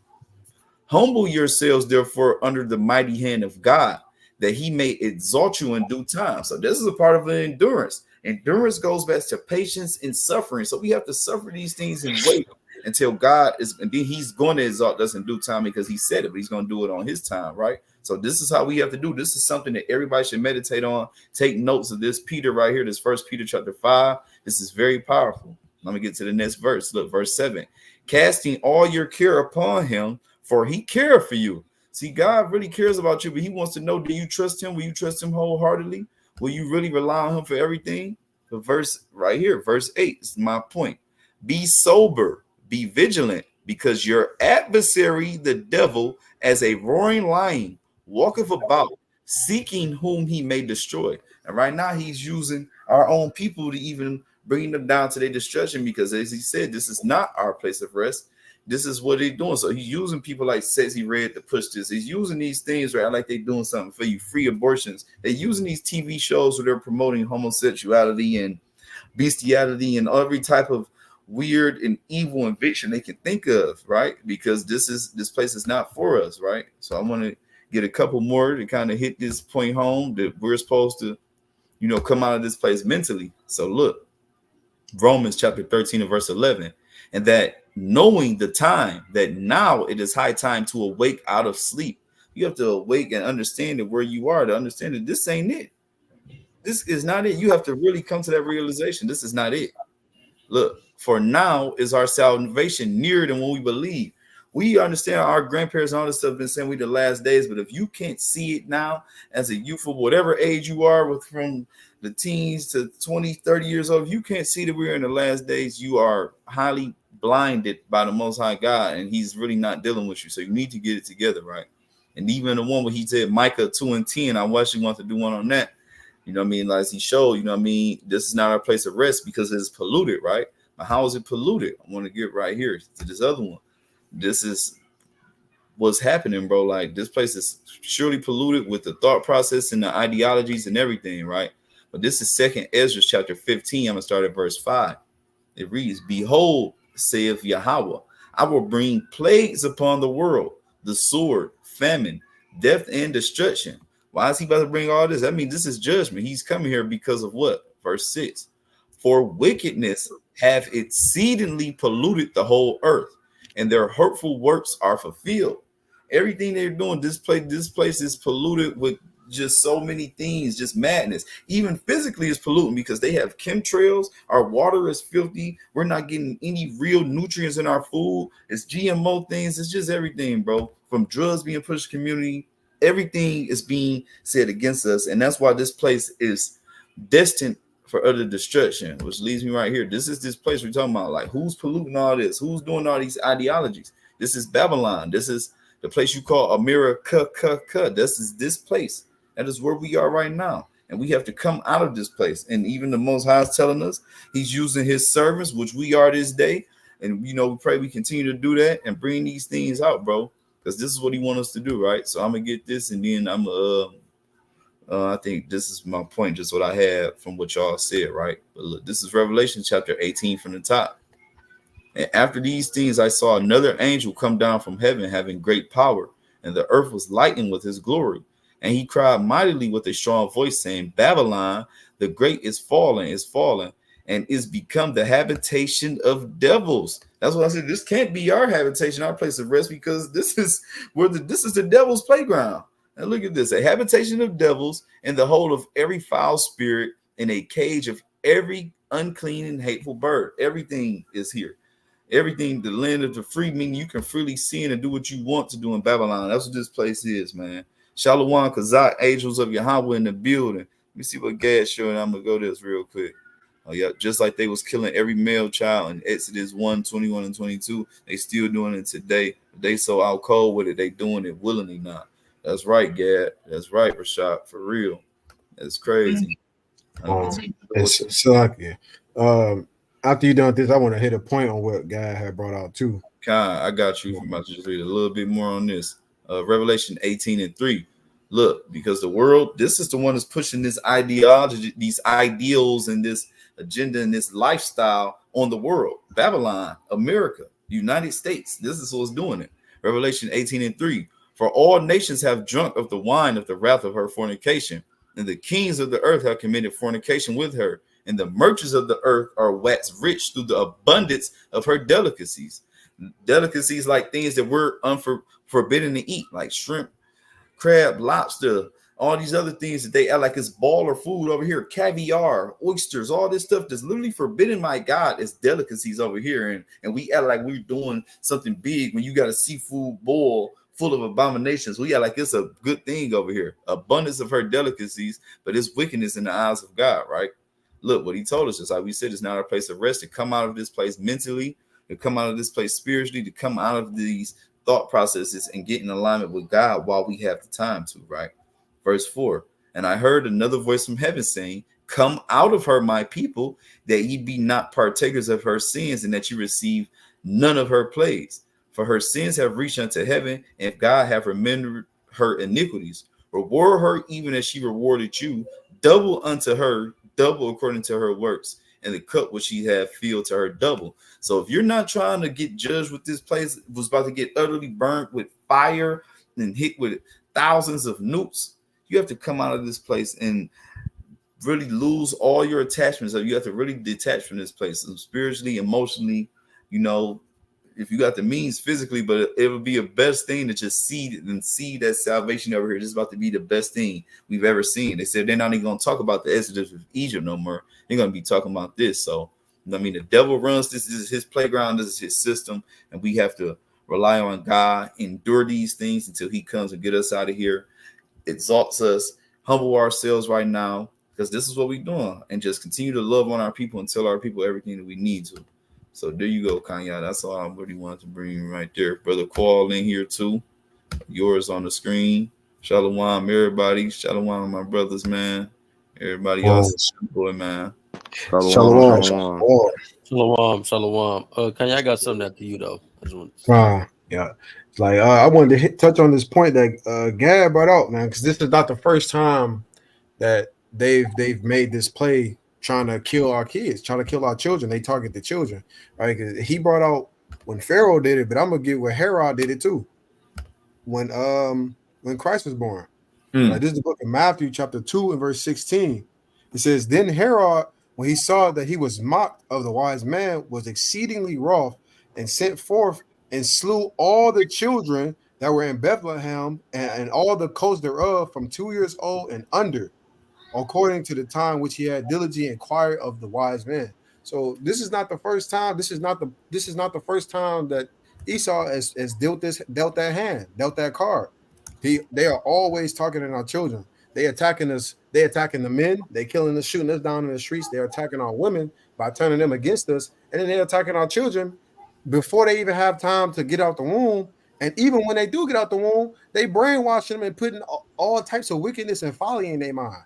Humble yourselves, therefore, under the mighty hand of God, that he may exalt you in due time. So this is a part of the endurance. Endurance goes back to patience and suffering. So we have to suffer these things and wait until God is, and then he's going to exalt us in due time, because he said it, but he's going to do it on his time, right? So this is how we have to do. This is something that everybody should meditate on. Take notes of this Peter right here, this 1 Peter chapter 5. This is very powerful. Let me get to the next verse. Look, verse 7. Casting all your care upon him, for he cared for you. See, God really cares about you, but he wants to know, do you trust him? Will you trust him wholeheartedly? Will you really rely on him for everything? The verse right here, verse 8 is my point. Be sober, be vigilant, because your adversary, the devil, as a roaring lion, walketh about, seeking whom he may destroy. And right now he's using our own people to even bring them down to their destruction, because as he said, this is not our place of rest. This is what he's doing. So he's using people like Sexy Red to push this. He's using these things, right? Like they're doing something for you, free abortions. They're using these TV shows where they're promoting homosexuality and bestiality and every type of weird and evil invention they can think of, right? Because this place is not for us, right? So I want to get a couple more to kind of hit this point home, that we're supposed to, you know, come out of this place mentally. So look, Romans chapter 13 and verse 11, and that knowing the time, that now it is high time to awake out of sleep. You have to awake and understand that where you are, to understand that this ain't it. This is not it. You have to really come to that realization. This is not it. Look, for now is our salvation nearer than when we believe. We understand our grandparents and all this stuff have been saying we the last days, but if you can't see it now as a youthful, whatever age you are, with from the teens to 20, 30 years old, if you can't see that we're in the last days, you are highly blinded by the Most High God, and he's really not dealing with you. So you need to get it together, right? And even the one where he said Micah 2 and 10, I actually want to do one on that. You know what I mean? Like he showed, you know what I mean? This is not our place of rest because it's polluted, right? But how is it polluted? I want to get right here to this other one. This is what's happening, bro. Like this place is surely polluted with the thought process and the ideologies and everything, right? But this is 2 Ezra chapter 15. I'm going to start at verse 5. It reads, behold, saith Yahawah, I will bring plagues upon the world, the sword, famine, death, and destruction, Why is he about to bring all this? I mean, this is judgment. He's coming here because of what? Verse 6. For wickedness have exceedingly polluted the whole earth, and their hurtful works are fulfilled. Everything they're doing, this place is polluted with just so many things, just madness. Even physically is polluting because they have chemtrails. Our water is filthy. We're not getting any real nutrients in our food. It's GMO things. It's just everything, bro. From drugs being pushed to the community, everything is being said against us. And that's why this place is destined for utter destruction, which leads me right here. This is this place we're talking about. Like, who's polluting all this? Who's doing all these ideologies? This is Babylon. This is the place you call America. This is this place. That is where we are right now. And we have to come out of this place. And even the Most High is telling us he's using his servants, which we are this day. And, we pray we continue to do that and bring these things out, bro. Because this is what he wants us to do, right? So I'm going to get this, and then I'm I think this is my point, just what I had from what y'all said, right? But look, this is Revelation chapter 18 from the top. And after these things, I saw another angel come down from heaven, having great power, and the earth was lightened with his glory. And he cried mightily with a strong voice, saying, Babylon, the great is fallen, and is become the habitation of devils. That's what I said. This can't be our habitation, our place of rest, because this is the devil's playground. And look at this: a habitation of devils, and the hold of every foul spirit, in a cage of every unclean and hateful bird. Everything is here. Everything, the land of the free, meaning you can freely sin and do what you want to do in Babylon. That's what this place is, man. Shalom, Kazak, angels of Yahawah in the building. Let me see what Gad showing. I'm gonna go this real quick. Oh yeah, just like they was killing every male child in Exodus 1:21 and 22, they still doing it today. They so out cold with it, they doing it willingly now. That's right, Gad. That's right, Rashad. For real. That's crazy. It's like, after you done this, I want to hit a point on what Guy had brought out too. I got you. I'm about to just read a little bit more on this. Revelation 18 and 3. Look, because the world, this is the one that's pushing this ideology, these ideals, and this agenda and this lifestyle on the world. Babylon, America, United States. This is what's doing it. Revelation 18 and 3. For all nations have drunk of the wine of the wrath of her fornication, and the kings of the earth have committed fornication with her, and the merchants of the earth are waxed rich through the abundance of her delicacies. Delicacies like things that we're forbidden to eat, like shrimp, crab, lobster, all these other things that they act like it's baller food over here, caviar, oysters, all this stuff that's literally forbidden by God is delicacies over here. And we act like we're doing something big when you got a seafood boil full of abominations. We act like it's a good thing over here. Abundance of her delicacies, but it's wickedness in the eyes of God, right? Look, what he told us, just like we said, it's not our place of rest to come out of this place mentally, to come out of this place spiritually, to come out of these thought processes and get in alignment with God while we have the time to, right? Verse 4, and I heard another voice from heaven saying, come out of her, my people, that ye be not partakers of her sins, and that you receive none of her plagues. For her sins have reached unto heaven, and if God have remembered her iniquities, reward her even as she rewarded you, double unto her, double according to her works, and the cup which she had filled to her double. So if you're not trying to get judged with this place, was about to get utterly burnt with fire and hit with thousands of nukes, you have to come out of this place and really lose all your attachments. So you have to really detach from this place, so spiritually, emotionally, if you got the means physically, but it would be a best thing to just see that salvation over here. This is about to be the best thing we've ever seen. They said they're not even going to talk about the Exodus of Egypt no more. They're going to be talking about this. So, the devil runs. This is his playground. This is his system. And we have to rely on God, endure these things until he comes and get us out of here, exalts us, humble ourselves right now, because this is what we're doing. And just continue to love on our people and tell our people everything that we need to. So there you go, Kanye. That's all I really wanted to bring right there. Brother Qual in here too. Yours on the screen. Shalom, everybody. Shalom, my brothers, man. Everybody else, boy, man. Shalom. Kanye, I got something after you though. Yeah. Like I wanted to touch on this point that Gad brought out, man, because this is not the first time that they've made this play trying to kill our kids, trying to kill our children. They target the children, right? Because he brought out when Pharaoh did it, but I'm gonna get where Herod did it too. When Christ was born, Right, this is the book of Matthew, chapter 2, and verse 16. It says, Then Herod, when he saw that he was mocked of the wise man, was exceedingly wroth, and sent forth and slew all the children that were in Bethlehem and all the coasts thereof from 2 years old and under, according to the time which he had diligently inquired of the wise man. So this is not the first time. This is not the first time that Esau has dealt that card. They are always targeting our children. They attacking us. They attacking the men. They killing us, shooting us down in the streets. They're attacking our women by turning them against us, and then they're attacking our children before they even have time to get out the womb. And even when they do get out the womb, they brainwashing them and putting all types of wickedness and folly in their mind.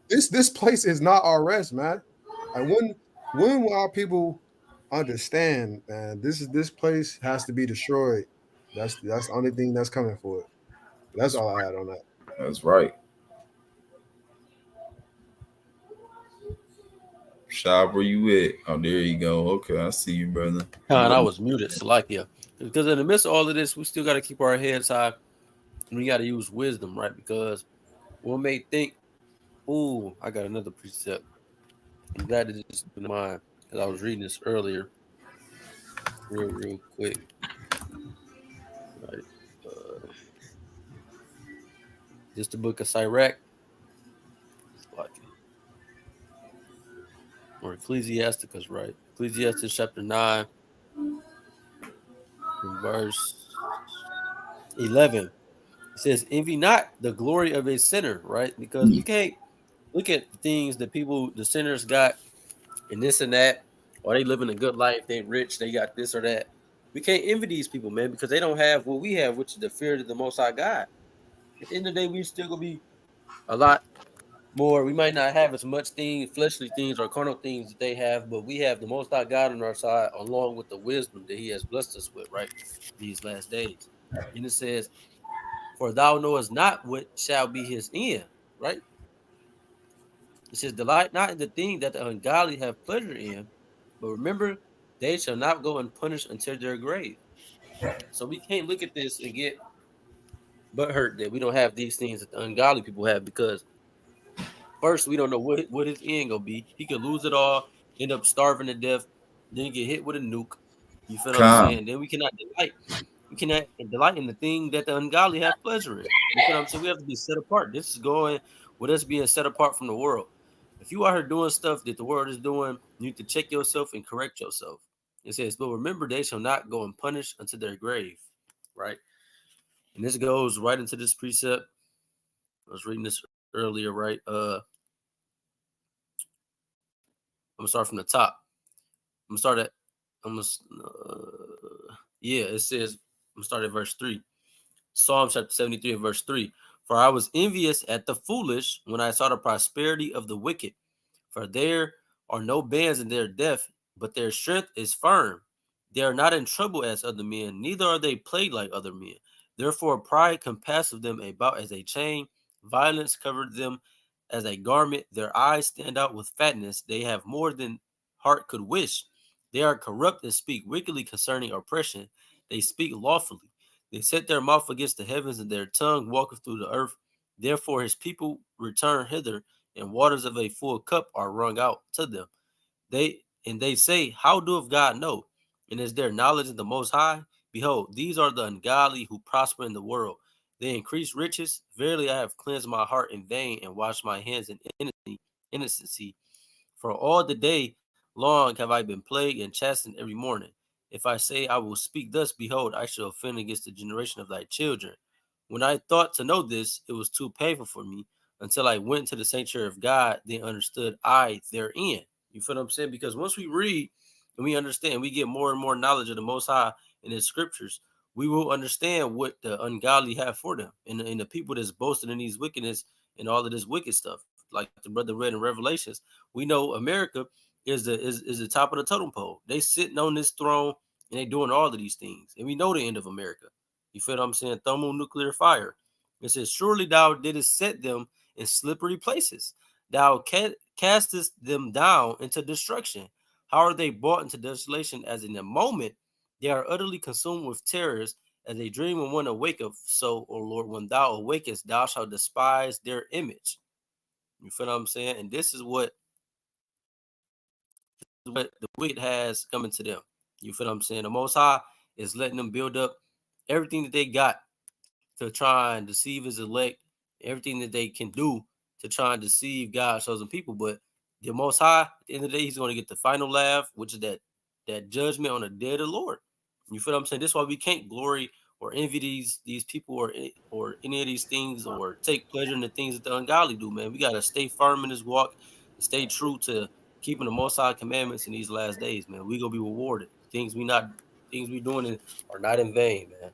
This place is not our rest, man. And when will our people understand, man? This place has to be destroyed. That's the only thing that's coming for it. That's all I had on that. That's right. Shab, where you at? Oh, there you go. Okay, I see you, brother. I was muted, Salakia. Because in the midst of all of this, we still got to keep our heads high. And we got to use wisdom, right? Because one may think, ooh, I got another precept. I'm glad that this is in mind because I was reading this earlier. Real quick. Right. Just the book of Sirach. Or Ecclesiasticus, right? Ecclesiastes chapter 9, verse 11. It says, envy not the glory of a sinner, right? Because we can't look at things that the sinners got and this and that, or they living a good life, they rich, they got this or that. We can't envy these people, man, because they don't have what we have, which is the fear of the Most High God. At the end of the day, we still gonna be a lot more. We might not have as much things, fleshly things or carnal things that they have, but we have the Most High God on our side, along with the wisdom that He has blessed us with, right? These last days. And it says, for thou knowest not what shall be his end, right? It says, delight not in the thing that the ungodly have pleasure in, but remember, they shall not go unpunished until their grave. So we can't look at this and get butthurt that we don't have these things that the ungodly people have, because first, we don't know what his end gonna be. He could lose it all, end up starving to death, then get hit with a nuke. You feel what I'm saying? Then we cannot delight. We cannot delight in the thing that the ungodly have pleasure in. You feel what I'm saying? We have to be set apart. This is going with us being set apart from the world. If you are here doing stuff that the world is doing, you need to check yourself and correct yourself. It says, but remember, they shall not go unpunished unto their grave, right? And this goes right into this precept. I was reading this earlier, right? I'm gonna start from the top. It says, I'm gonna start at verse 3. Psalm chapter 73 and verse 3. For I was envious at the foolish when I saw the prosperity of the wicked. For there are no bands in their death, but their strength is firm. They are not in trouble as other men, neither are they plagued like other men. Therefore pride compasseth them about as a chain. Violence covered them as a garment. Their eyes stand out with fatness. They have more than heart could wish. They are corrupt and speak wickedly concerning oppression. They speak lawfully. They set their mouth against the heavens, and their tongue walketh through the earth. Therefore his people return hither, and waters of a full cup are wrung out to them. They say, how doeth God know? And is there knowledge in the Most High? Behold, these are the ungodly who prosper in the world. They increase riches. Verily I have cleansed my heart in vain and washed my hands in innocency. For all the day long have I been plagued and chastened every morning. If I say I will speak thus, behold, I shall offend against the generation of thy children. When I thought to know this, it was too painful for me until I went to the sanctuary of God, then understood I therein. You feel what I'm saying? Because once we read and we understand, we get more and more knowledge of the Most High in His scriptures, we will understand what the ungodly have for them, and the people that's boasting in these wickedness and all of this wicked stuff. Like the brother read in Revelations, we know America is the top of the totem pole. They sitting on this throne and they doing all of these things, and we know the end of America. You feel what I'm saying? Thermonuclear fire. It says, surely thou didst set them in slippery places. Thou castest them down into destruction. How are they brought into desolation as in a moment they are utterly consumed with terrors as a dream when one awaketh. So, O Lord, when thou awakest, thou shalt despise their image. You feel what I'm saying? And this is what the wicked has coming to them. You feel what I'm saying? The Most High is letting them build up everything that they got to try and deceive his elect, everything that they can do to try and deceive God's chosen people. But the Most High, at the end of the day, he's going to get the final laugh, which is that judgment on the day of the Lord. You feel what I'm saying? This is why we can't glory or envy these people or any of these things or take pleasure in the things that the ungodly do, man. We got to stay firm in this walk and stay true to keeping the Most High commandments in these last days, man. We're going to be rewarded. Things we doing are not in vain, man.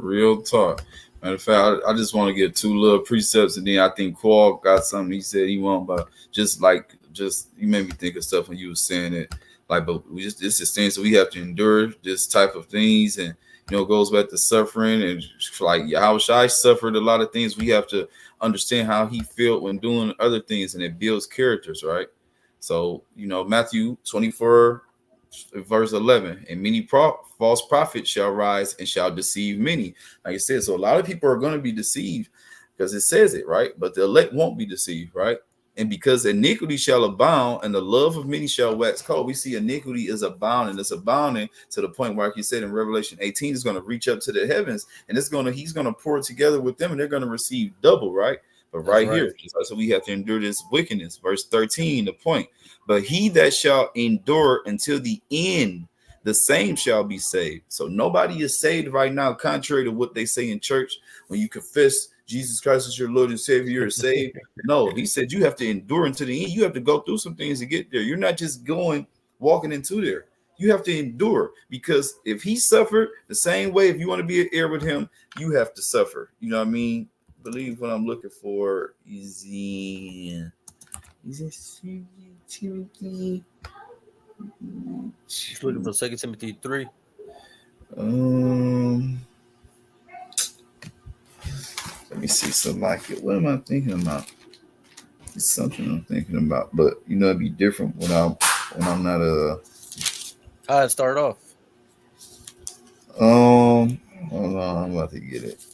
Real talk. Matter of fact, I just want to get two little precepts, and then I think Qual got something he said he won't, but just you made me think of stuff when you were saying it. Like, but this is things that we have to endure this type of things, and goes back to suffering, and like Yahawashi suffered a lot of things. We have to understand how he felt when doing other things, and it builds characters, right? So Matthew 24. Verse 11, and many false prophets shall rise and shall deceive many. Like I said, so a lot of people are going to be deceived because it says it, right? But the elect won't be deceived, right? And because iniquity shall abound and the love of many shall wax cold, we see iniquity is abounding. It's abounding to the point where, like you said in Revelation 18, is going to reach up to the heavens, and he's going to pour it together with them, and they're going to receive double, right? But right here, so we have to endure this wickedness. Verse 13, the point. But he that shall endure until the end, the same shall be saved. So nobody is saved right now, contrary to what they say in church. When you confess Jesus Christ as your Lord and Savior, you're saved. No, he said you have to endure until the end. You have to go through some things to get there. You're not just walking into there. You have to endure, because if he suffered the same way, if you want to be an heir with him, you have to suffer. You know what I mean? Believe what I'm looking for is in Timothy. Just looking for 2 Timothy 3. Let me see something like it. What am I thinking about? It's something I'm thinking about, but it'd be different when I'm not I start off. Hold on, I'm about to get it.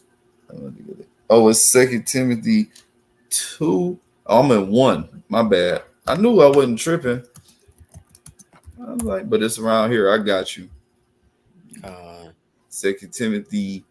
Oh, it's 2 Timothy 2. Oh, I'm at 1. My bad. I knew I wasn't tripping. I was like, but it's around here. I got you. 2 Timothy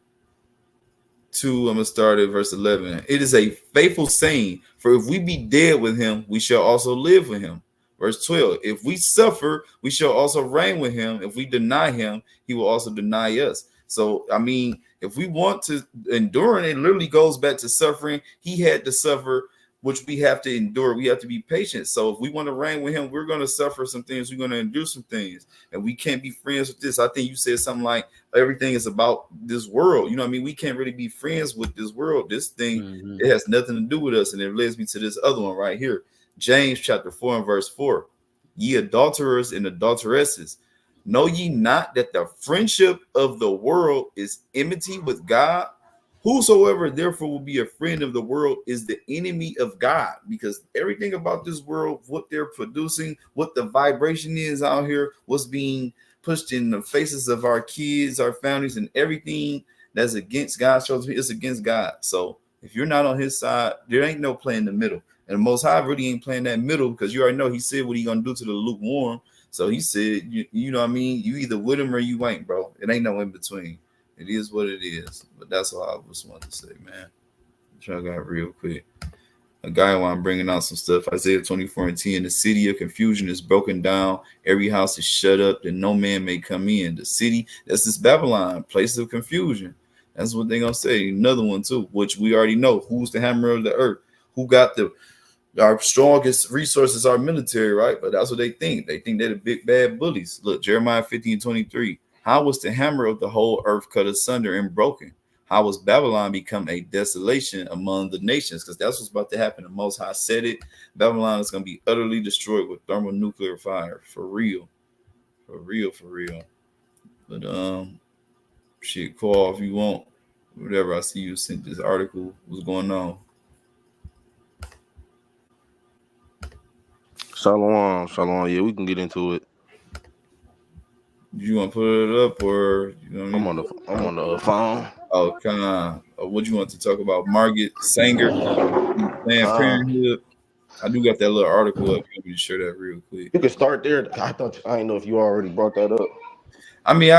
2. I'm gonna start at verse 11. It is a faithful saying, for if we be dead with him, we shall also live with him. Verse 12. If we suffer, we shall also reign with him. If we deny him, he will also deny us. So, I mean, if we want to endure, and it literally goes back to suffering, he had to suffer, which we have to endure. We have to be patient. So if we want to reign with him, we're going to suffer some things. We're going to endure some things, and we can't be friends with this. I think you said something like everything is about this world. You know what I mean? We can't really be friends with this world. This thing, it has nothing to do with us. And it leads me to this other one right here. James chapter 4 and verse 4. Ye adulterers and adulteresses, know ye not that the friendship of the world is enmity with God? Whosoever therefore will be a friend of the world is the enemy of God, because everything about this world, what they're producing, what the vibration is out here, what's being pushed in the faces of our kids, our families, and everything that's against God's chosen people, it's against God. So if you're not on his side, there ain't no play in the middle. And the Most High really ain't playing that middle, because you already know he said what he gonna do to the lukewarm. So he said, you know what I mean? You either with him or you ain't, bro. It ain't no in between. It is what it is. But that's all I just wanted to say, man. Try to out real quick. A guy while I'm bringing out some stuff. Isaiah 24 and 10. The city of confusion is broken down. Every house is shut up that no man may come in. The city, that's this Babylon, place of confusion. That's what they're going to say. Another one too, which we already know. Who's the hammer of the earth? Who got our strongest resources, our military, right? But that's what they think. They think they're the big bad bullies. Look, Jeremiah 15:23. How was the hammer of the whole earth cut asunder and broken? How was Babylon become a desolation among the nations? Because that's what's about to happen. The Most High said it. Babylon is going to be utterly destroyed with thermonuclear fire. For real. For real, for real. But shit, call if you want. Whatever. I see you sent this article. What's going on? Shalom. Yeah, we can get into it. You want to put it up, or you know what I mean? I'm on the phone. Oh, kind of. What you want to talk about? Margaret Sanger, Planned Uh, Parenthood. I do got that little article up. You want me to share that real quick? you can start there. I didn't know if you already brought that up. I mean,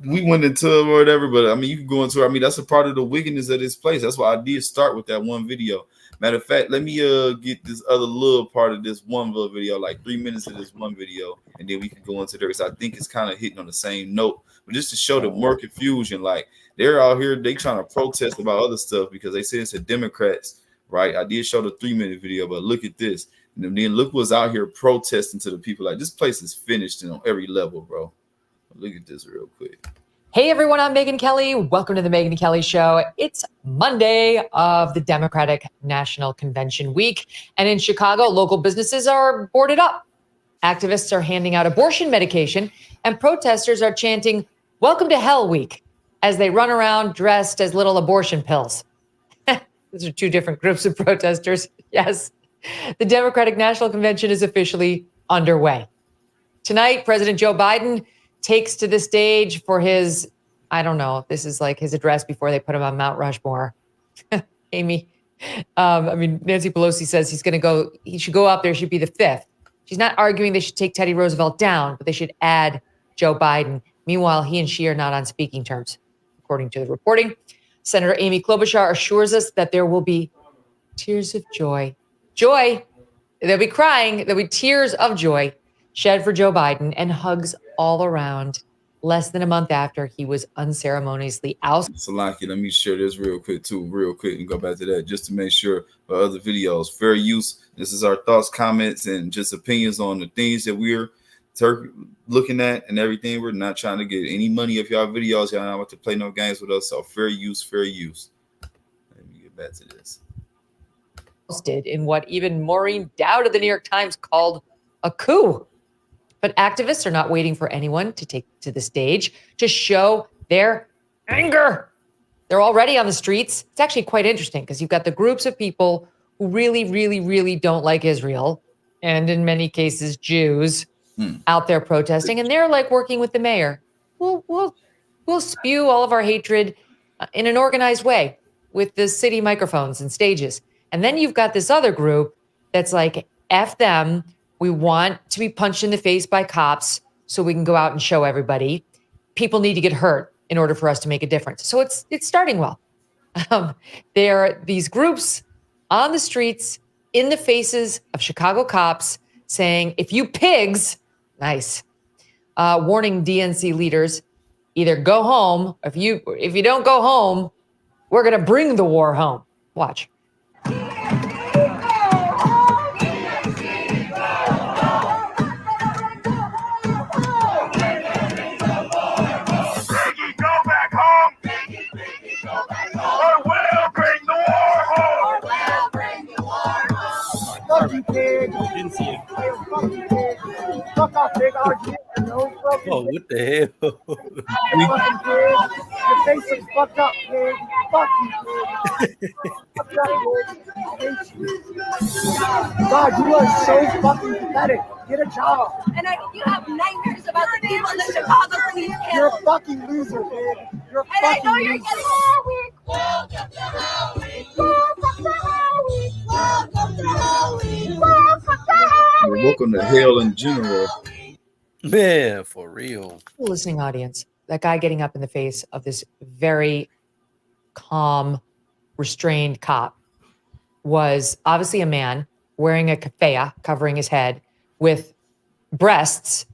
we went into it or whatever, but I mean, you can go into it. I mean, that's a part of the wickedness of this place. That's why I did start with that one video. Matter of fact, let me get this other little part of this one little video, like 3 minutes of this one video, and then we can go into there because I think it's kind of hitting on the same note. But just to show the more confusion, like they're out here, they trying to protest about other stuff because they say it's the Democrats, right? I did show the 3-minute video, but look at this. And then look what's out here protesting to the people. Like, this place is finished on every level, bro. Look at this real quick. Hey everyone, I'm Megyn Kelly. Welcome to the Megyn Kelly Show. It's Monday of the Democratic National Convention week. And in Chicago, local businesses are boarded up. Activists are handing out abortion medication and protesters are chanting, "Welcome to Hell Week," as they run around dressed as little abortion pills. Those are two different groups of protesters. Yes, the Democratic National Convention is officially underway. Tonight, President Joe Biden takes to the stage for his, I don't know, this is like his address before they put him on Mount Rushmore. Amy, Nancy Pelosi says he should go up there, should be the 5th. She's not arguing they should take Teddy Roosevelt down, but they should add Joe Biden. Meanwhile, he and she are not on speaking terms, according to the reporting. Senator Amy Klobuchar assures us that there will be tears of joy. Joy. There'll be crying. There'll be tears of joy shed for Joe Biden and hugs all around less than a month after he was unceremoniously ousted. Salaki, let me share this real quick, and go back to that just to make sure for other videos. Fair use. This is our thoughts, comments, and just opinions on the things that we're looking at and everything. We're not trying to get any money off y'all videos. Y'all don't want to play no games with us. So fair use, fair use. Let me get back to this. In what even Maureen Dowd of the New York Times called a coup. But activists are not waiting for anyone to take to the stage to show their anger. They're already on the streets. It's actually quite interesting because you've got the groups of people who really, really, really don't like Israel, and in many cases, Jews, out there protesting, and they're like working with the mayor. We'll spew all of our hatred in an organized way with the city microphones and stages. And then you've got this other group that's like, F them. We want to be punched in the face by cops so we can go out and show everybody. People need to get hurt in order for us to make a difference. So it's starting well. There are these groups on the streets in the faces of Chicago cops saying, if you pigs, warning DNC leaders, either go home. If you don't go home, we're going to bring the war home. Watch. Oh, what the hell? Your face is fucked up, pig. Fuck you, pig. God, you are so fucking pathetic. Get a job. And you have nightmares about the people in the Chicago police killed. You're a fucking loser, pig. You're a and fucking I know you're loser. getting Hell Week. Welcome to Hell Week. Welcome to Hell Week. Welcome to Hell Week. Welcome to Hell Week. Welcome to hell in general. Man, for real. Listening audience, that guy getting up in the face of this very calm, restrained cop was obviously a man wearing a keffiyeh, covering his head, with breasts,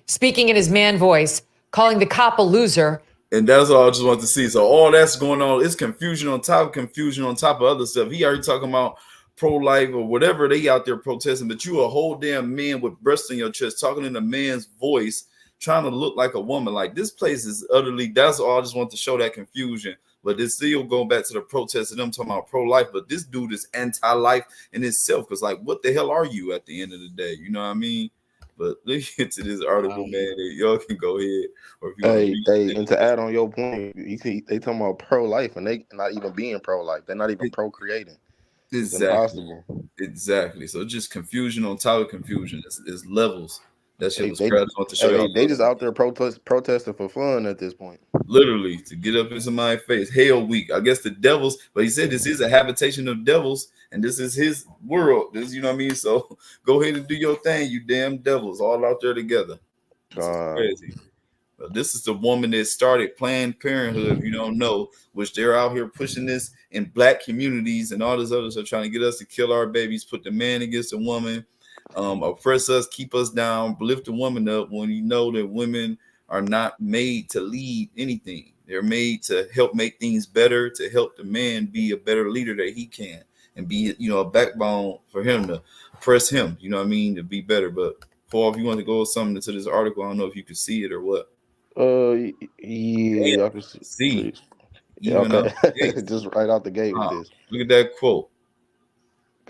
speaking in his man voice, calling the cop a loser. And that's all I just want to see. So all that's going on is confusion on top of other stuff. He already talking about pro-life or whatever they out there protesting, but you a whole damn man with breasts in your chest talking in a man's voice, trying to look like a woman. Like, this place is utterly, that's all I just want to show, that confusion. But it's still going back to the protests and them talking about pro-life, but this dude is anti-life in itself, because like, what the hell are you at the end of the day? You know what I mean? But let's get to this article, man. Y'all can go ahead. Or if you And to add on your point, you see they talking about pro-life and they not even being pro-life. They're not even procreating. It's impossible. Exactly. So just confusion on top of confusion. It's levels. That shit They, was they, crazy. I just want to show hey, y'all. they just out there protesting for fun at this point. Literally to get up in somebody's face. Hell week. I guess the devils, but he said this is a habitation of devils, and this is his world. This, you know what I mean? So go ahead and do your thing, you damn devils, all out there together. This is crazy. But this is the woman that started Planned Parenthood, if you don't know, which they're out here pushing this in black communities, and all these others are trying to get us to kill our babies, put the man against the woman, oppress us, keep us down, lift the woman up, when you know that women are not made to lead anything. They're made to help make things better, to help the man be a better leader that he can, and be, you know, a backbone for him to press him, you know what I mean, to be better. But Paul, if you want to go with something to this article, I don't know if you could see it or what. Yeah, I can see. Yeah, Even okay. out Just right out the gate with this. Look at that quote.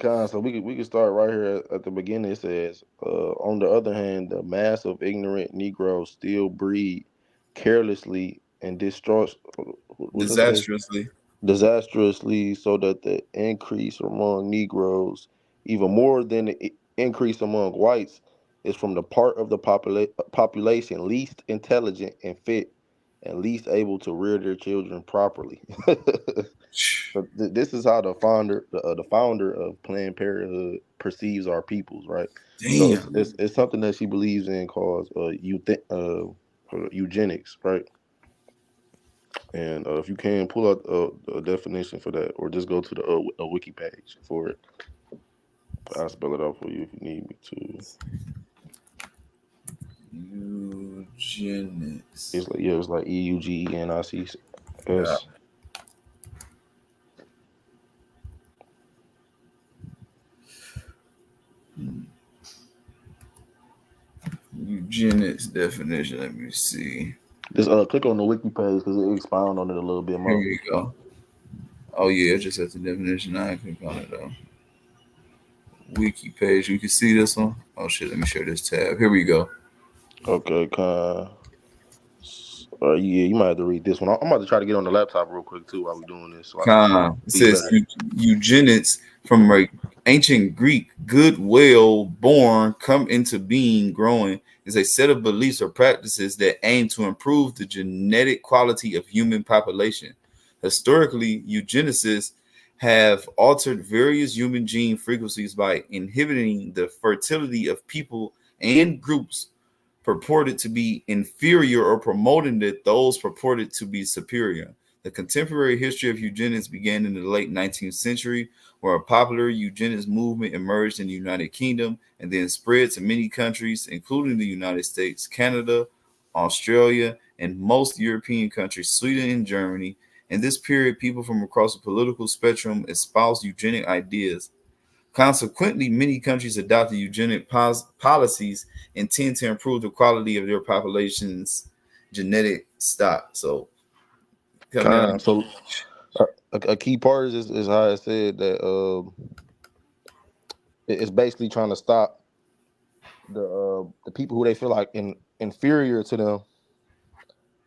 So we can start right here at the beginning. It says, on the other hand, the mass of ignorant Negroes still breed carelessly and disastrously, so that the increase among Negroes, even more than the increase among whites, is from the part of the population least intelligent and fit, and least able to rear their children properly. So this is how the founder of Planned Parenthood perceives our peoples, right? So Damn. it's something that she believes in called eugenics, right? And if you can pull out a definition for that, or just go to the a wiki page for it. I'll spell it out for you if you need me to. Eugenics. It's like EUGENICS. Yeah. Eugenics definition. Let me see. Just click on the wiki page because it expound on it a little bit more. Here we go. Oh yeah, just at the definition. I click on it though. Wiki page. You can see this one. Oh shit, let me share this tab. Here we go. Okay, yeah, you might have to read this one. I'm about to try to get on the laptop real quick too while we're doing this. So It says eugenics from ancient Greek, good, well, born, come into being, growing, is a set of beliefs or practices that aim to improve the genetic quality of human population. Historically, eugenicists have altered various human gene frequencies by inhibiting the fertility of people and groups purported to be inferior or promoting that those purported to be superior. The contemporary history of eugenics began in the late 19th century, where a popular eugenics movement emerged in the United Kingdom and then spread to many countries, including the United States, Canada, Australia, and most European countries, Sweden and Germany. In this period, people from across the political spectrum espoused eugenic ideas. Consequently, many countries adopted eugenic policies intend to improve the quality of their population's genetic stock. So, a key part is how I said that it's basically trying to stop the people who they feel like inferior to them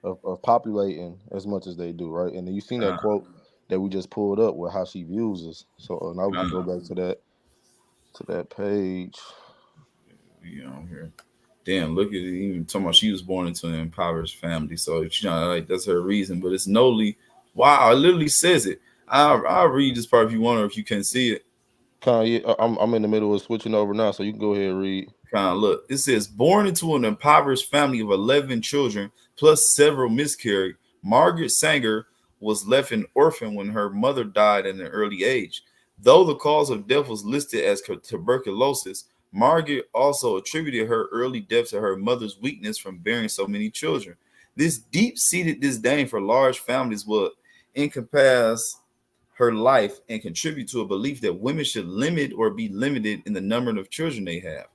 of populating as much as they do, right? And then you seen that quote that we just pulled up with how she views us. So now we can go back to that page. Here. Damn, look at it. Even talking about she was born into an impoverished family, so you know, like that's her reason. But it's nolly. Wow, it literally says it. I'll read this part if you want, or if you can't see it. I'm in the middle of switching over now, so you can go ahead and read. Look, it says born into an impoverished family of 11 children plus several miscarried. Margaret Sanger was left an orphan when her mother died at an early age. Though the cause of death was listed as tuberculosis, Margaret also attributed her early death to her mother's weakness from bearing so many children. This deep-seated disdain for large families will encompass her life and contribute to a belief that women should limit or be limited in the number of children they have.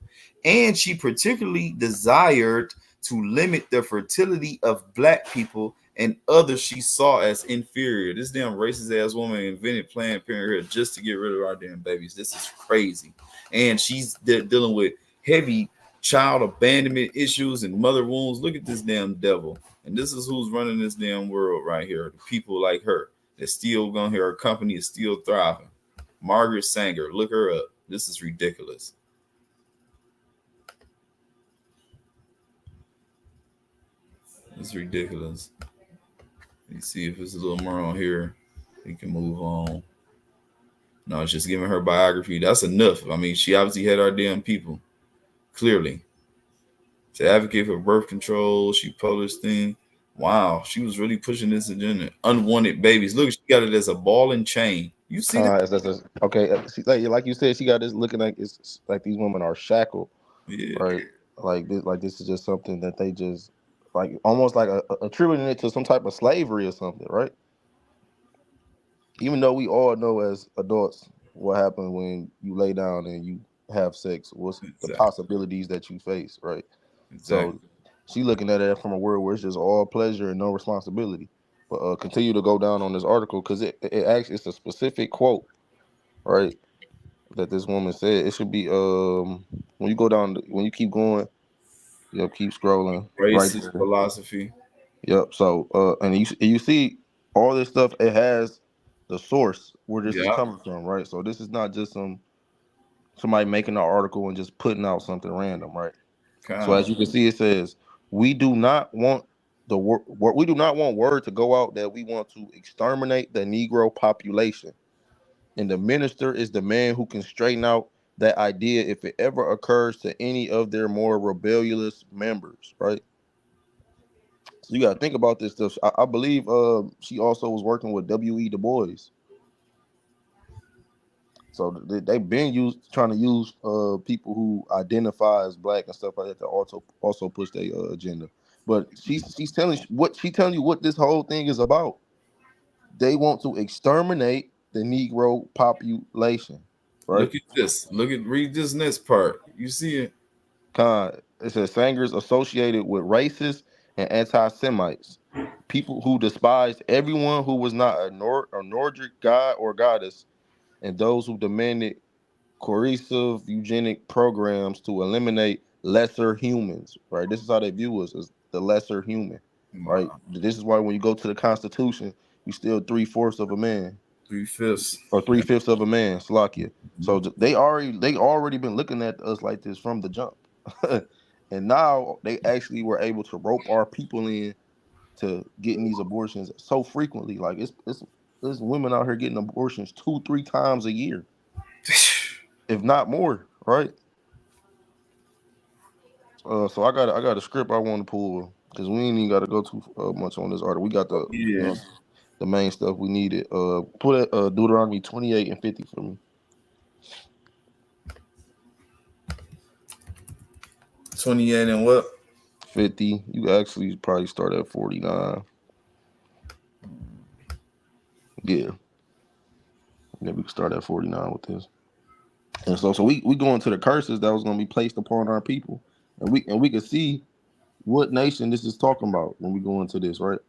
And she particularly desired to limit the fertility of black people and others she saw as inferior. This damn racist ass woman invented Planned Parenthood just to get rid of our damn babies. This is crazy. And she's dealing with heavy child abandonment issues and mother wounds. Look at this damn devil. And this is who's running this damn world right here. The people like her. That's still gonna hear her company is still thriving. Margaret Sanger, look her up. This is ridiculous. It's ridiculous. Let's see if there's a little more on here. We can move on. No, it's just giving her biography. That's enough. I mean, she obviously had our damn people. Clearly. To advocate for birth control, she published thing. Wow, she was really pushing this agenda. Unwanted babies. Look, she got it as a ball and chain. You see that? Okay. Like you said, she got this looking like it's like these women are shackled, Yeah. right? Like this is just something that they just like almost like attributing it to some type of slavery or something, right? Even though we all know as adults what happens when you lay down and you have sex, what's the possibilities that you face, right? Exactly. So she looking at it from a world where it's just all pleasure and no responsibility. But continue to go down on this article because it actually it's a specific quote, right? That this woman said. It should be when you go down when you keep going, keep scrolling right Racist there. philosophy. Yep. So and you see all this stuff. It has the source where this is Yeah. coming from, right? So this is not just somebody making an article and just putting out something random, right? So as you can see, it says we do not want we do not want word to go out that we want to exterminate the Negro population, and the minister is the man who can straighten out that idea if it ever occurs to any of their more rebellious members, right? So you got to think about this stuff. I believe she also was working with W.E. Du Bois. So they've been trying to use people who identify as black and stuff like that to also push their agenda. But she's telling you what this whole thing is about. They want to exterminate the Negro population, right? Look at this. Read this next part. You see it? It says Sangers associated with racists and anti-Semites, people who despised everyone who was not a Nordic god or goddess, and those who demanded coercive eugenic programs to eliminate lesser humans, right? This is how they view us as the lesser human, right? Wow. This is why when you go to the Constitution, you still 3/4 of a man. 3/5 or 3/5 of a man, Slovakia. So they already been looking at us like this from the jump. And now they actually were able to rope our people in to getting these abortions so frequently. Like it's women out here getting abortions 2-3 times a year, if not more, right? So I got a script I want to pull because we ain't even got to go too much on this article. We got the main stuff we needed. Put Deuteronomy 28 and 50 for me. 28 and what? 50. You actually probably start at 49. Yeah, we can start at 49 with this. And so we go into the curses that was going to be placed upon our people, and we can see what nation this is talking about when we go into this, right?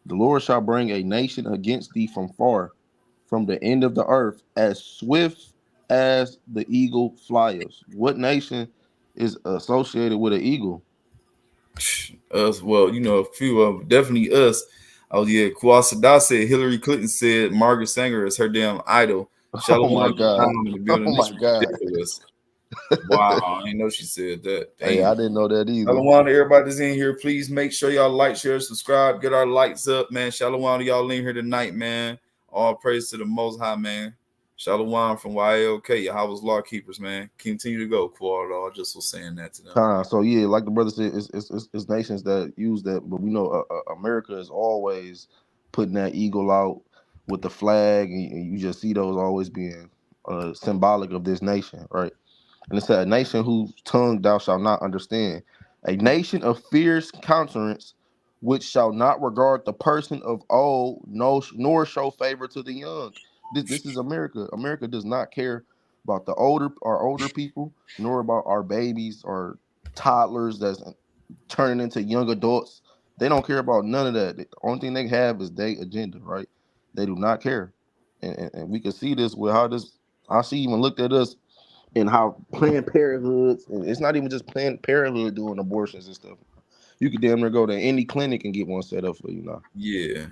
The Lord shall bring a nation against thee from far, from the end of the earth, as swift as the eagle flies. What nation is associated with an eagle? Us. Well, a few of them. Definitely us. Oh yeah, Kwasada said Hillary Clinton said Margaret Sanger is her damn idol. Oh my God! In the building. Oh my God! Ridiculous. Wow, I didn't know she said that. Damn. Hey, I didn't know that either. Shalom to everybody that's in here. Please make sure y'all like, share, subscribe, get our lights up, man. Shalom to y'all in here tonight, man. All praise to the Most High, man. Shalom from YLK, Yahawah's Law Keepers, man. Continue to go, Quad. I just was saying that to them. So yeah, like the brother said, it's nations that use that, but we know America is always putting that eagle out with the flag, and you just see those always being symbolic of this nation, right? And it said, a nation whose tongue thou shalt not understand, a nation of fierce countenance, which shall not regard the person of old, nor show favor to the young. This is America. America does not care about our older people, nor about our babies or toddlers that's turning into young adults. They don't care about none of that. The only thing they have is their agenda, right? They do not care. And we can see this with how she even looked at us and how Planned Parenthoods, and it's not even just Planned Parenthood doing abortions and stuff. You could damn near go to any clinic and get one set up for you now. Yeah.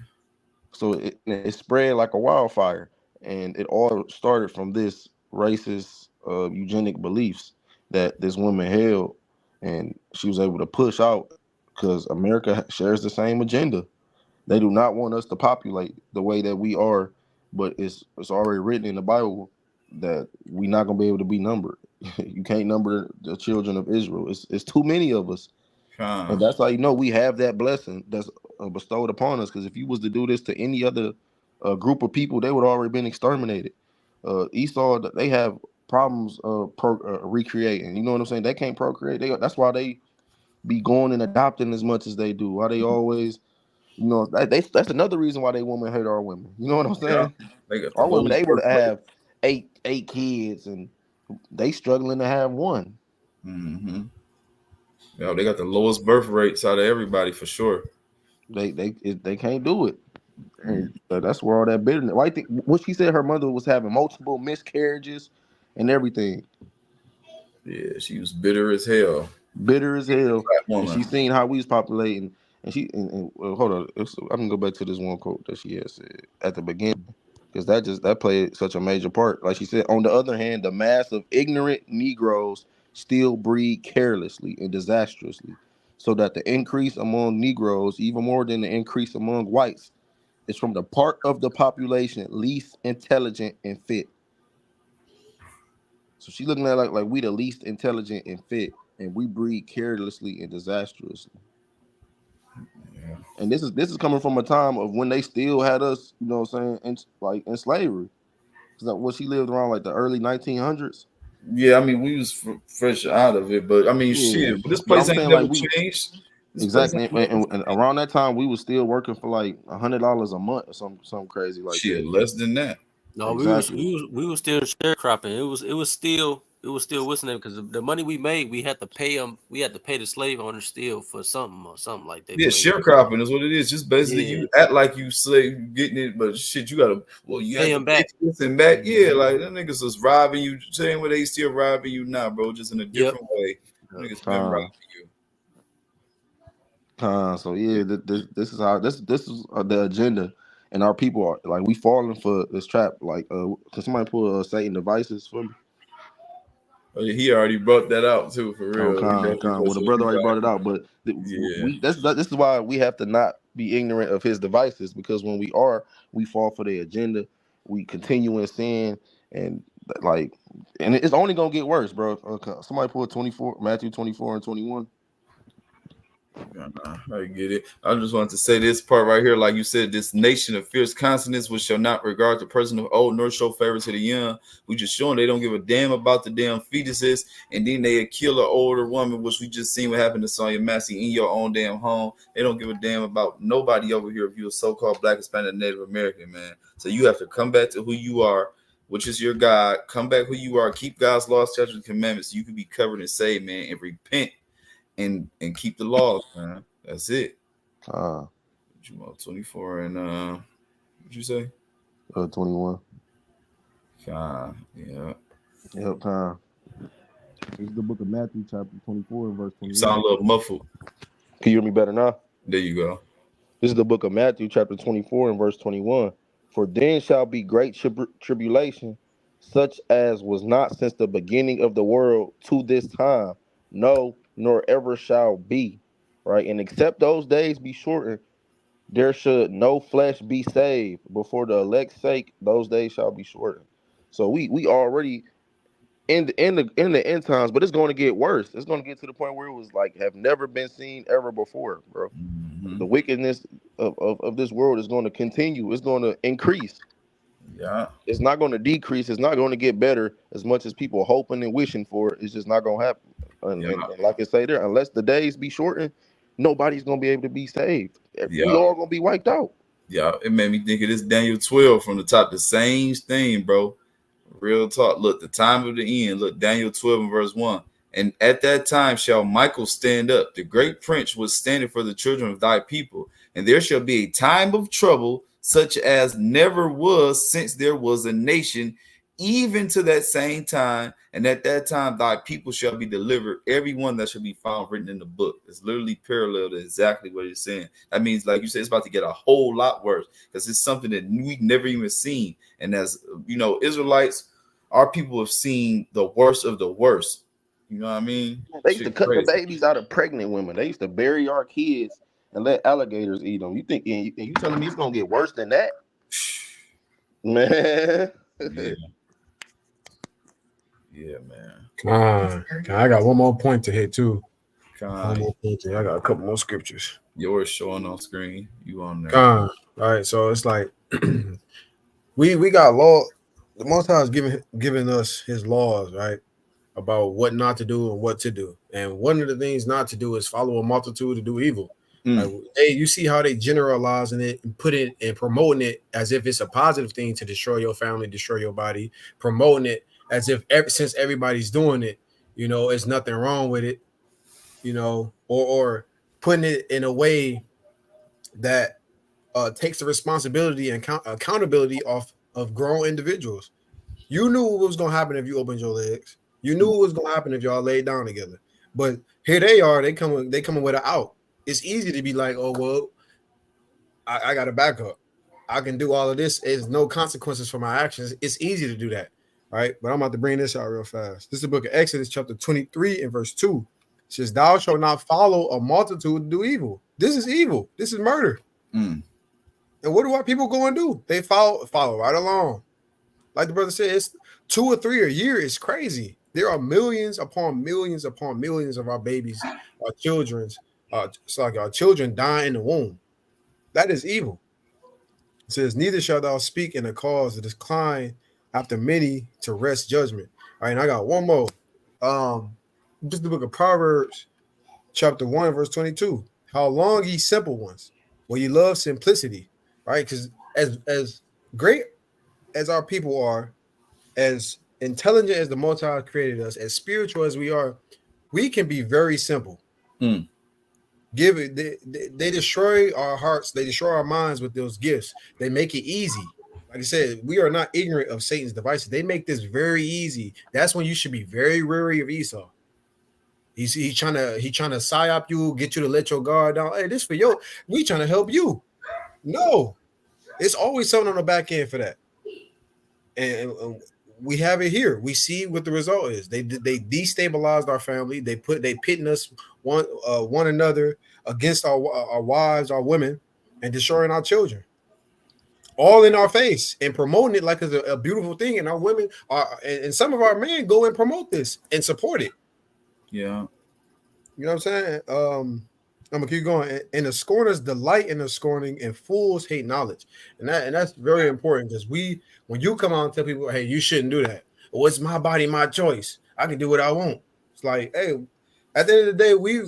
So it spread like a wildfire, and it all started from this racist eugenic beliefs that this woman held, and she was able to push out because America shares the same agenda. They do not want us to populate the way that we are, but it's already written in the Bible that we're not gonna be able to be numbered. You can't number the children of Israel. It's too many of us, and that's how you know we have that blessing that's bestowed upon us. Because if you was to do this to any other group of people, they would already been exterminated. Esau, they have problems recreating. You know what I'm saying? They can't procreate. That's why they be going and adopting as much as they do. Why they always, you know, that's another reason why they women hate our women. You know what I'm saying? Our women able to have eight kids, and they struggling to have one. Mm-hmm. Yeah, they got the lowest birth rates out of everybody for sure. They can't do it. And that's where all that bitterness. Why think what she said? Her mother was having multiple miscarriages and everything. Yeah, she was bitter as hell. Bitter as hell. And she seen how we was populating. And she hold on. I'm gonna go back to this one quote that she had said at the beginning, because that played such a major part. Like she said, on the other hand, the mass of ignorant Negroes still breed carelessly and disastrously, so that the increase among Negroes, even more than the increase among whites, is from the part of the population least intelligent and fit. So she's looking at like we the least intelligent and fit, and we breed carelessly and disastrously. Yeah. And this is coming from a time of when they still had us, you know what I'm saying, in slavery. Because what she lived around like the early 1900s. Yeah, I mean we was fresh out of it, but I mean shit, this place ain't never changed. Exactly, and around that time we was still working for like $100 a month or something crazy like shit, that. less than that. No, exactly. we was still sharecropping. It was still whistling because the money we made, we had to pay them. We had to pay the slave owners still for something like that. Yeah, sharecropping is what it is. Just basically you act like you say you getting it, but shit, you gotta you pay have them to pay this and back. Yeah, like them niggas was robbing you. Saying where they still robbing you now, bro, just in a different way. Niggas been robbing you. So yeah, this is how this is the agenda, and our people are like we falling for this trap. Like, can somebody pull Satan devices for me? Oh, yeah, he already brought that out too, for real. Well, the brother already brought it out, but this is why we have to not be ignorant of his devices, because when we fall for the agenda. We continue in sin, and it's only gonna get worse, bro. Somebody pull 24, Matthew 24 and 21. I get it. I just wanted to say this part right here. Like you said, this nation of fierce consonants, which shall not regard the person of old nor show favor to the young. We just showing they don't give a damn about the damn fetuses, and then they kill an older woman, which we just seen what happened to Sonya Massey in your own damn home. They don't give a damn about nobody over here if you're a so-called Black, Hispanic, Native American, man. So you have to come back to who you are, which is your God. Come back who you are. Keep God's laws, statutes, and commandments so you can be covered and saved, man, and repent. And keep the laws, man. That's it. What you want, 24 and what'd you say? 21. Yeah. Yep. This is the book of Matthew, chapter 24, and verse 21. You sound a little muffled. Can you hear me better now? There you go. This is the book of Matthew, chapter 24, and verse 21. For then shall be great tribulation, such as was not since the beginning of the world to this time, no, nor ever shall be. Right? And except those days be shortened, there should no flesh be saved. Before the elect's sake, those days shall be shortened. So we already in the end times, but it's going to get worse. It's going to get to the point where it was like have never been seen ever before, bro. Mm-hmm. The wickedness of this world is going to continue. It's going to increase. Yeah, it's not going to decrease. It's not going to get better as much as people are hoping and wishing for. It's just not going to happen. And like I say there, unless the days be shortened, nobody's going to be able to be saved. We all going to be wiped out. Yeah, it made me think of this Daniel 12 from the top. The same thing, bro. Real talk. Look, the time of the end. Look, Daniel 12 and verse 1. And at that time shall Michael stand up. The great prince was standing for the children of thy people. And there shall be a time of trouble, such as never was since there was a nation, even to that same time. And at that time thy people shall be delivered, every one that shall be found written in the book. It's literally parallel to exactly what it's saying. That means, like you said, it's about to get a whole lot worse, because it's something that we've never even seen. And as you know, Israelites, our people have seen the worst of the worst. You know what I mean? They used to Shit cut the crazy. babies out of pregnant women. They used to bury our kids and let alligators eat them. You think and you telling me it's gonna get worse than that? Man. Yeah. Yeah, man. I got one more point to hit too. Con, I got a couple more scriptures. yours showing on screen. You on there? All right, so it's like we got law. The Most High is giving us His laws, right, about what not to do and what to do. And one of the things not to do is follow a multitude to do evil. Like, you see how they generalizing it and put it and promoting it as if it's a positive thing to destroy your family, destroy your body, promoting it as if since everybody's doing it, you know, it's nothing wrong with it, you know, or putting it in a way that takes the responsibility and accountability off of grown individuals. You knew what was going to happen if you opened your legs. You knew what was going to happen if y'all laid down together. But here they are. They coming with an out. It's easy to be like, oh, well, I got a backup. I can do all of this. There's no consequences for my actions. It's easy to do that, right? But I'm about to bring this out real fast. This is the book of Exodus, chapter 23 and verse 2. It says, thou shalt not follow a multitude to do evil. This is evil. This is murder. And what do our people go and do? They follow right along. Like the brother said, it's 2 or 3 a year. It's crazy. There are millions upon millions upon millions of our babies, our children's, it's like our children die in the womb. That is evil. It says, neither shalt thou speak in a cause to decline after many to rest judgment. All right, and I got one more. Just the book of Proverbs, chapter 1, verse 22. How long ye simple ones? Well, you love simplicity, right? Because as great as our people are, as intelligent as the Most High created us, as spiritual as we are, we can be very simple. They destroy our hearts, they destroy our minds with those gifts. They make it easy. Like I said, we are not ignorant of Satan's devices. They make this very easy. That's when you should be very wary of Esau. He's trying to psyop you, get you to let your guard down. Hey, this for you. We trying to help you. No, it's always something on the back end for that. And we have it here. We see what the result is. They destabilized our family. They pitting us one another against our wives, our women, and destroying our children. All in our face and promoting it like it's a beautiful thing. And our women and some of our men go and promote this and support it. Yeah. You know what I'm saying? I'm gonna keep going. And the scorners delight in the scorning, and fools hate knowledge. And that's very important, because when you come out and tell people, hey, you shouldn't do that. Well, it's my body, my choice. I can do what I want. It's like, hey, at the end of the day, we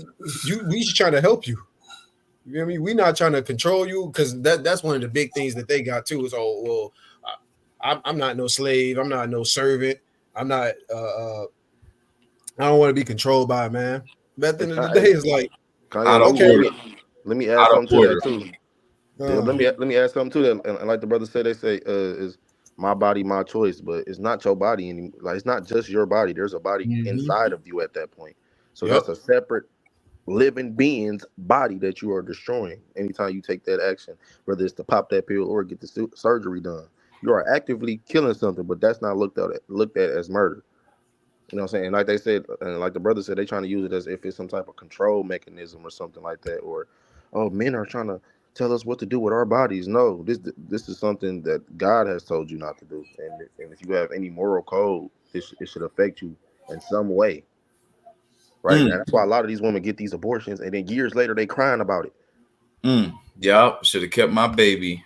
just trying to help you. You know what I mean? We're not trying to control you, because that's one of the big things that they got too. Is, oh, well, I'm not no slave. I'm not no servant. I'm not. I don't want to be controlled by a man. But at the end of the day, it's like, okay, let me add something to that too. Let me add something to that. And like the brother said, they say is my body, my choice, but it's not your body anymore. Like, it's not just your body. There's a body inside of you at that point. So that's a separate living being's body that you are destroying anytime you take that action, whether it's to pop that pill or get the surgery done. You are actively killing something, but that's not looked at as murder. You know what I'm saying? Like they said, and like the brother said, they're trying to use it as if it's some type of control mechanism or something like that. Or, oh, men are trying to tell us what to do with our bodies. No, this is something that God has told you not to do. And if you have any moral code, it should affect you in some way. Right? And that's why a lot of these women get these abortions, and then years later they crying about it. Yeah, should have kept my baby.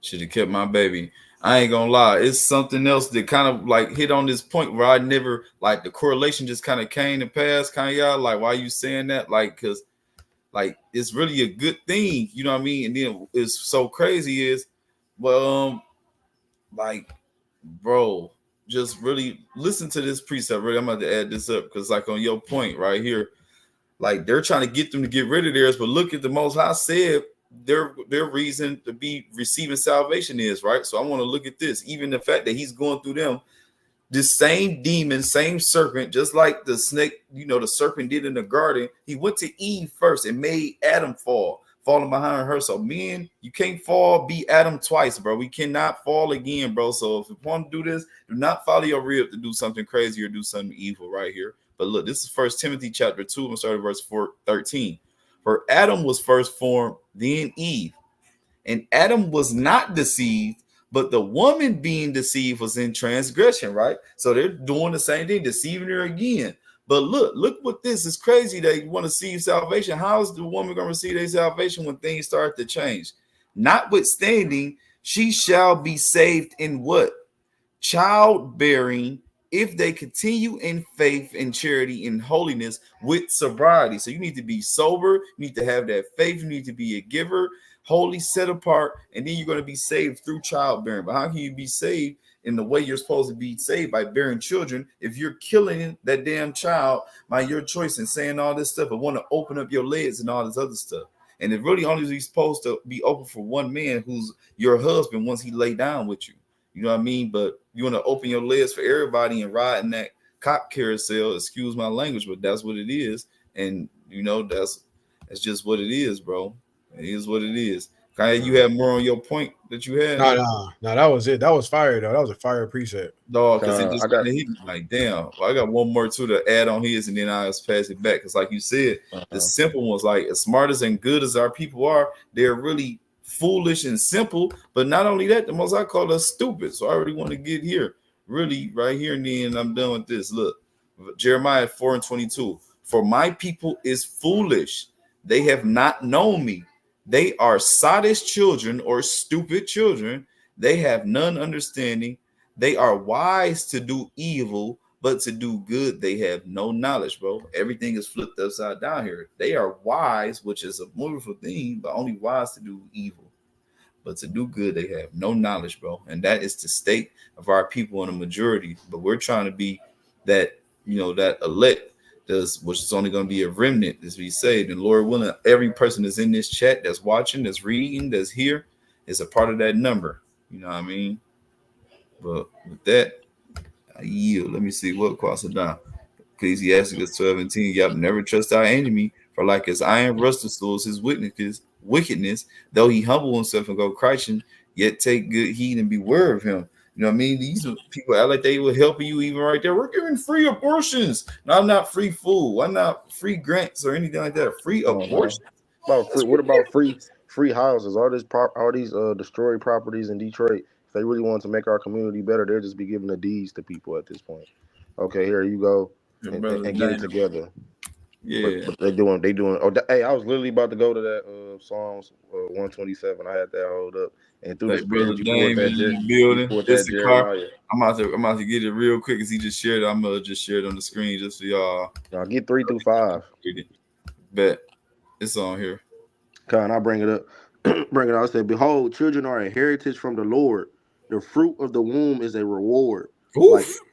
Should have kept my baby. I ain't gonna lie, it's something else that kind of like hit on this point where I never, like, the correlation just kind of came to pass. Kind of, y'all, like, why you saying that? Like, because like it's really a good thing, you know what I mean? And then it's so crazy is, well, like, bro, just really listen to this precept. Really, I'm about to add this up because, like, on your point right here, like, they're trying to get them to get rid of theirs, but look at the Most High said their reason to be receiving salvation is, right? So I want to look at this. Even the fact that he's going through them, this same demon, same serpent, just like the snake, you know, the serpent did in the garden. He went to Eve first and made Adam fall falling behind her. So men, you can't be Adam twice, bro. We cannot fall again, bro. So if you want to do this, do not follow your rib to do something crazy or do something evil right here. But look, this is 1 Timothy chapter 2, and starting verse 13. For Adam was first formed, then Eve. And Adam was not deceived, but the woman being deceived was in transgression, right? So they're doing the same thing, deceiving her again. But look what this is crazy that you want to receive salvation. How is the woman going to receive their salvation when things start to change? Notwithstanding, she shall be saved in what? Childbearing, if they continue in faith and charity and holiness with sobriety. So you need to be sober, you need to have that faith, you need to be a giver, holy, set apart, and then you're going to be saved through childbearing. But how can you be saved in the way you're supposed to be saved, by bearing children, if you're killing that damn child by your choice and saying all this stuff and want to open up your legs and all this other stuff? And it really only is supposed to be open for one man, who's your husband, once he lay down with you. You know what I mean? But you want to open your legs for everybody and ride in that cop carousel, excuse my language, but that's what it is. And you know, that's just what it is, bro. It is what it is. Kanye, you have more on your point that you had? No, that was it. That was fire, though. That was a fire preset. Dog, because it just he like, damn, well, I got one more too to add on his, and then I'll pass it back. Because like you said, the simple ones, like as smart as and good as our people are, they're really foolish and simple. But not only that, the most I call us stupid. So I already want to get here, really right here, and then I'm done with this. Look, Jeremiah 4:22. For my people is foolish; they have not known me. They are sottish children or stupid children. They have none understanding. They are wise to do evil, but to do good they have no knowledge, bro. Everything is flipped upside down here. They are wise, which is a wonderful thing, but only wise to do evil. But to do good they have no knowledge, bro. And that is the state of our people in a majority. But we're trying to be that, you know, that elect, which is only going to be a remnant as we saved. And Lord willing, every person that's in this chat, that's watching, that's reading, that's here, is a part of that number. You know what I mean? But with that, I yield. Let me see what cross it down. Ecclesiasticus 12:10. Yep, never trust our enemy, for like his iron rusted stores his wickedness, though he humble himself and go crouching, yet take good heed and beware of him. You know what I mean? These people act like they were helping you even right there. We're giving free abortions. No, I'm not free food. Why not free grants or anything like that? Free abortion. What about free houses? All these destroyed properties in Detroit. If they really want to make our community better, they'll just be giving the deeds to people at this point. Okay, here you go, and get it together. Yeah, but they doing. Hey, I was literally about to go to that Psalms 127. I had that hold up. And through the spirit, you pulled that building. It's the car. I'm about to get it real quick because he just shared it. I'm gonna just share it on the screen just for y'all. I'll get 3 through 5. Bet it's on here. Okay, and I'll bring it up. Bring it out. I said, behold, children are a heritage from the Lord. The fruit of the womb is a reward.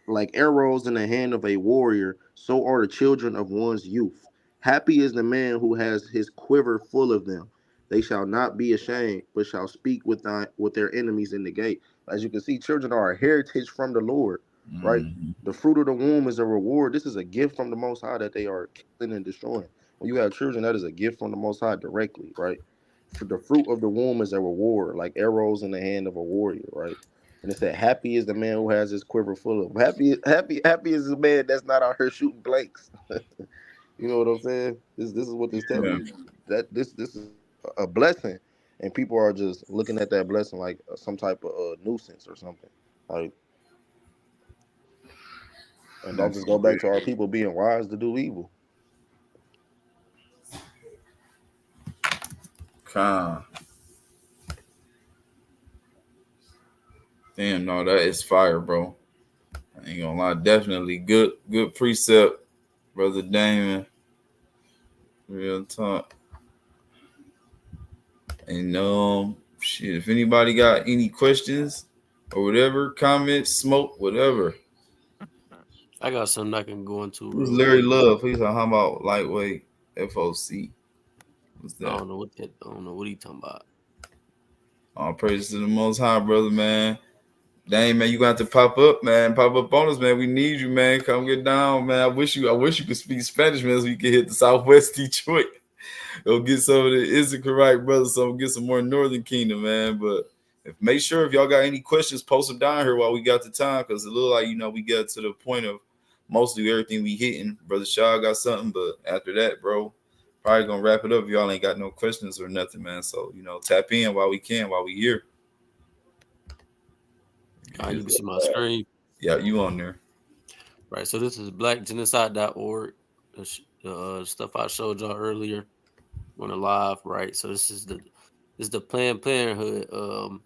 Like arrows in the hand of a warrior, so are the children of one's youth. Happy is the man who has his quiver full of them. They shall not be ashamed, but shall speak with their enemies in the gate. As you can see, children are a heritage from the Lord, right? The fruit of the womb is a reward. This is a gift from the Most High that they are killing and destroying. When you have children, that is a gift from the Most High directly, right? For the fruit of the womb is a reward, like arrows in the hand of a warrior, right? And it said, happy is the man who has his quiver full of. Happy is the man that's not out here shooting blanks. You know what I'm saying? This is what this tells you. That this is a blessing, and people are just looking at that blessing like some type of nuisance or something. Like, and that just go back to our people being wise to do evil. Damn, no, that is fire, bro. I ain't gonna lie, definitely good precept, brother Damon. Real talk. And shit, if anybody got any questions or whatever, comments, smoke, whatever. I got something I can go into. Who's Larry Love? He's talking about lightweight FOC. What's that? I don't know what he talking about. All praise to the Most High, brother, man. Dang, man, you got to pop up, man. Pop up on us, man. We need you, man. Come get down, man. I wish you could speak Spanish, man, so you could hit the Southwest Detroit. Go get some of the Issacharite brothers, so get some more Northern Kingdom, man. But make sure if y'all got any questions, post them down here while we got the time, because it look like we got to the point of mostly everything we hitting. Brother Shaw got something, but after that, bro, probably gonna wrap it up. Y'all ain't got no questions or nothing, man. So tap in while we can, while we here. You can see my screen. Yeah, you on there. Right. So this is blackgenocide.org. The stuff I showed y'all earlier on the live. Right. So this is the Planned Parenthood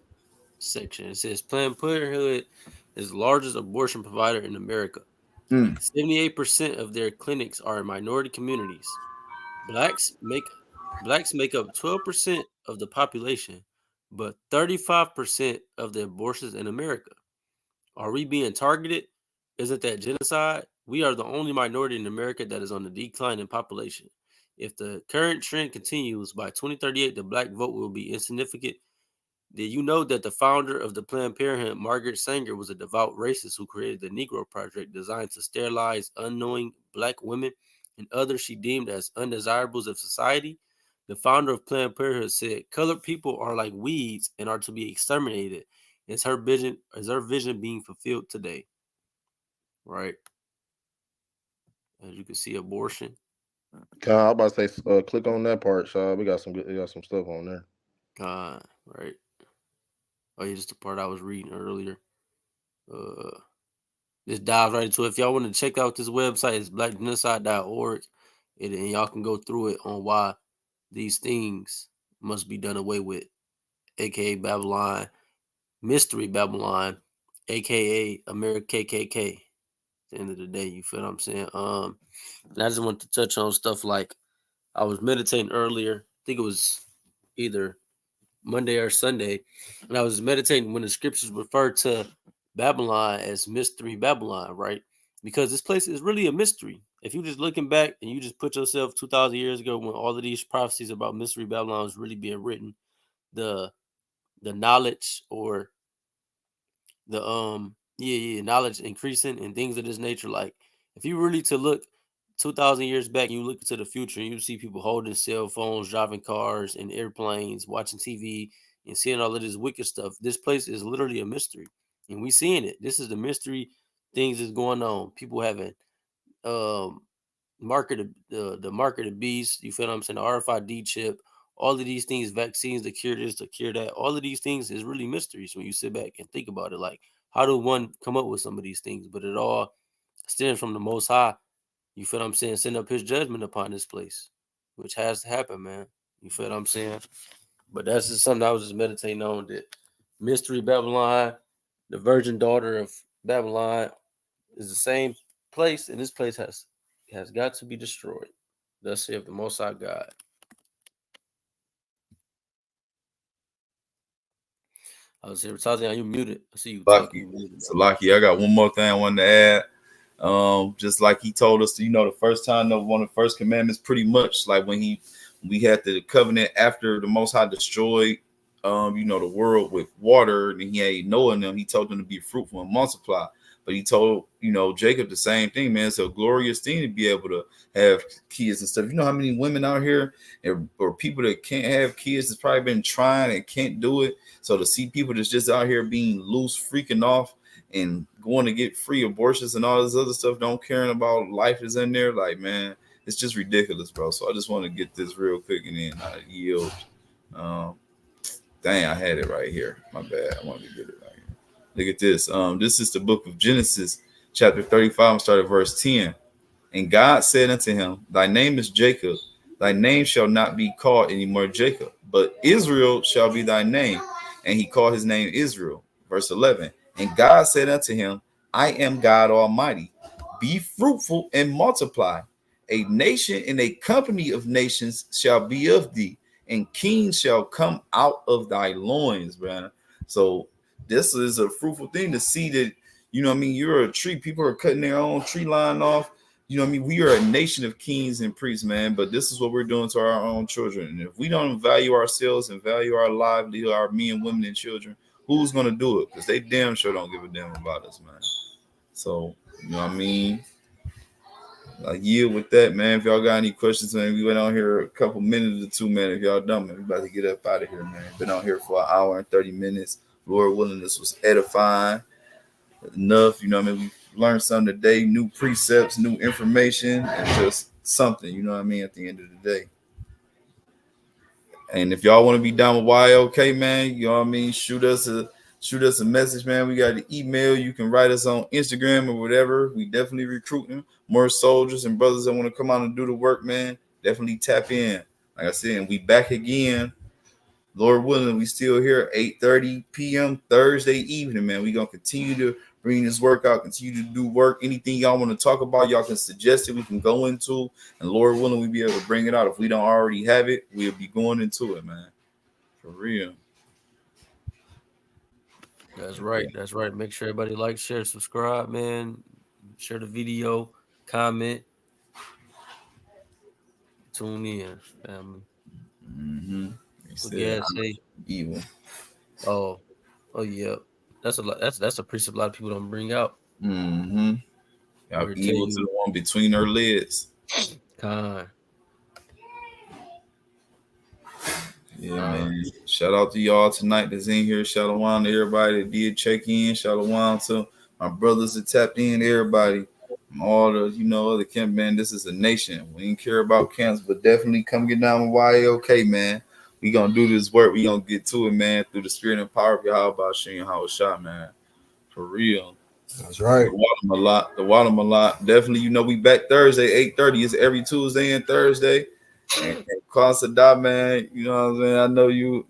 section. It says Planned Parenthood is the largest abortion provider in America. 78% of their clinics are in minority communities. Blacks make up 12% of the population, but 35% of the abortions in America. Are we being targeted? Isn't that genocide? We are the only minority in America that is on the decline in population. If the current trend continues, by 2038, the black vote will be insignificant. Did you know that the founder of the Planned Parenthood, Margaret Sanger, was a devout racist who created the Negro Project designed to sterilize unknowing black women and others she deemed as undesirables of society? The founder of Planned Parenthood said, "Colored people are like weeds and are to be exterminated." Is her vision being fulfilled today? Right. As you can see, abortion. I'm about to say, click on that part, Shaw. We got some stuff on there. Right. Oh, yeah, just the part I was reading earlier. Just dive right into it. If y'all want to check out this website, it's blackgenocide.org, and y'all can go through it on why these things must be done away with, aka Babylon, Mystery Babylon, aka America KKK. At the end of the day, you feel what I'm saying? And I just want to touch on stuff like I was meditating earlier. I think it was either Monday or Sunday, and I was meditating when the scriptures refer to Babylon as Mystery Babylon, right? Because this place is really a mystery. If you just looking back and you just put yourself 2,000 years ago when all of these prophecies about Mystery Babylon was really being written, the knowledge or the knowledge increasing and things of this nature. Like if you really to look 2,000 years back and you look into the future and you see people holding cell phones, driving cars and airplanes, watching TV and seeing all of this wicked stuff, this place is literally a mystery. And we seeing it. This is the mystery things that's going on. People having market the market of beast, you feel what I'm saying? The RFID chip, all of these things, vaccines to cure this, to cure that, all of these things is really mysteries when you sit back and think about it. Like, how do one come up with some of these things? But it all stems from the Most High. You feel what I'm saying? Send up his judgment upon this place, which has to happen, man. You feel what I'm saying? But that's just something I was just meditating on, that Mystery Babylon, the virgin daughter of Babylon, is the same place, and this place has got to be destroyed. Thus saith the Most High God. I was here, Tazian, you muted. I see you talking. Salaki, I got one more thing I wanted to add. Just like he told us, the first time, one of the first commandments, pretty much like when we had the covenant after the Most High destroyed, the world with water, and he had Noah and them. He told them to be fruitful and multiply. But he told, Jacob the same thing, man. It's a glorious thing to be able to have kids and stuff. You know how many women out here or people that can't have kids that's probably been trying and can't do it. So to see people that's just out here being loose, freaking off and going to get free abortions and all this other stuff, don't caring about life is in there. Like, man, it's just ridiculous, bro. So I just want to get this real quick and then I yield. Dang, I had it right here. My bad. I wanted to get it right here. Look at this. This is the book of Genesis, chapter 35, start at verse 10. And God said unto him, thy name is Jacob. Thy name shall not be called anymore Jacob, but Israel shall be thy name. And he called his name Israel. Verse 11. And God said unto him, I am God Almighty. Be fruitful and multiply. A nation and a company of nations shall be of thee, and kings shall come out of thy loins, man. So this is a fruitful thing to see that, you're a tree. People are cutting their own tree line off. We are a nation of kings and priests, man. But this is what we're doing to our own children. And if we don't value ourselves and value our livelihood, our men, women, and children, who's going to do it? Because they damn sure don't give a damn about us, man. So, I yield with that, man. If y'all got any questions, man, we went on here a couple minutes or 2 minutes. If y'all done, man, we about to get up out of here, man. Been on here for an hour and 30 minutes. Lord willing, this was edifying enough. You know what I mean? We learned something today, new precepts, new information, and just something, you know what I mean, at the end of the day. And if y'all want to be down with YLK, man, you know what I mean, shoot us a message, man. We got an email. You can write us on Instagram or whatever. We definitely recruiting more soldiers and brothers that want to come out and do the work, man. Definitely tap in. Like I said, and we back again. Lord willing, we still here 8:30 p.m. Thursday evening, man. We gonna continue to bring this work out, continue to do work. Anything y'all want to talk about, y'all can suggest it. We can go into, and Lord willing, we be able to bring it out. If we don't already have it, we'll be going into it, man. For real. That's right. That's right. Make sure everybody like, share, subscribe, man. Share the video, comment, tune in, family. Mm-hmm. Say evil. Oh yeah. That's a lot. That's a precept a lot of people don't bring out. Mm-hmm. Y'all evil to the one between her legs. Yeah, man. Shout out to y'all tonight that's in here. Shalom to everybody that did check in. Shalom to my brothers that tapped in. Everybody, all the other camp, man. This is a nation. We ain't care about camps, but definitely come get down with YLK, man. We gonna do this work. We gonna get to it, man, through the spirit and power of Yahawashi and Yahawashi, man. For real. That's right. The Watermalot. Definitely, we back Thursday, 8:30. It's every Tuesday and Thursday. And Consadot, man, you know what I'm saying? I know you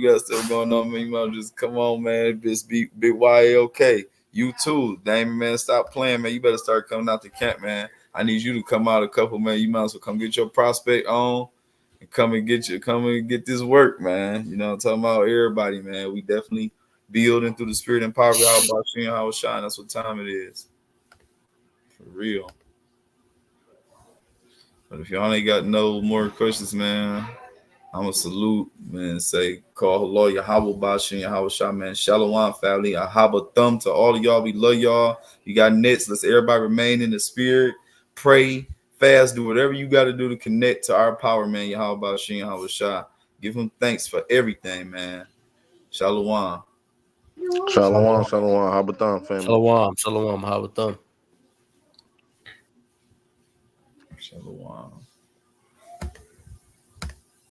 got stuff going on, man. You might just come on, man. Just be big YLK. You too. Damn, man, stop playing, man. You better start coming out to camp, man. I need you to come out a couple, man. You might as well come get your prospect on and come and get this work, man. You know what I'm talking about? Everybody, man. We definitely building through the spirit and power of Yahawashi and Yahawashi. That's what time it is. For real. But if y'all ain't got no more questions, man, I'm going to salute, man, say, call HALAL, Yahawashi, Yahawashi, man. Shalom, family. I have a thumb to all of y'all. We love y'all. You got nets. Let's everybody remain in the spirit. Pray, fast, do whatever you got to do to connect to our power, man. Yahawashi, Yahawashi. Give him thanks for everything, man. Shalom. Shalom, shalom. Habatham, family. Shalom, Habatham. Shalom.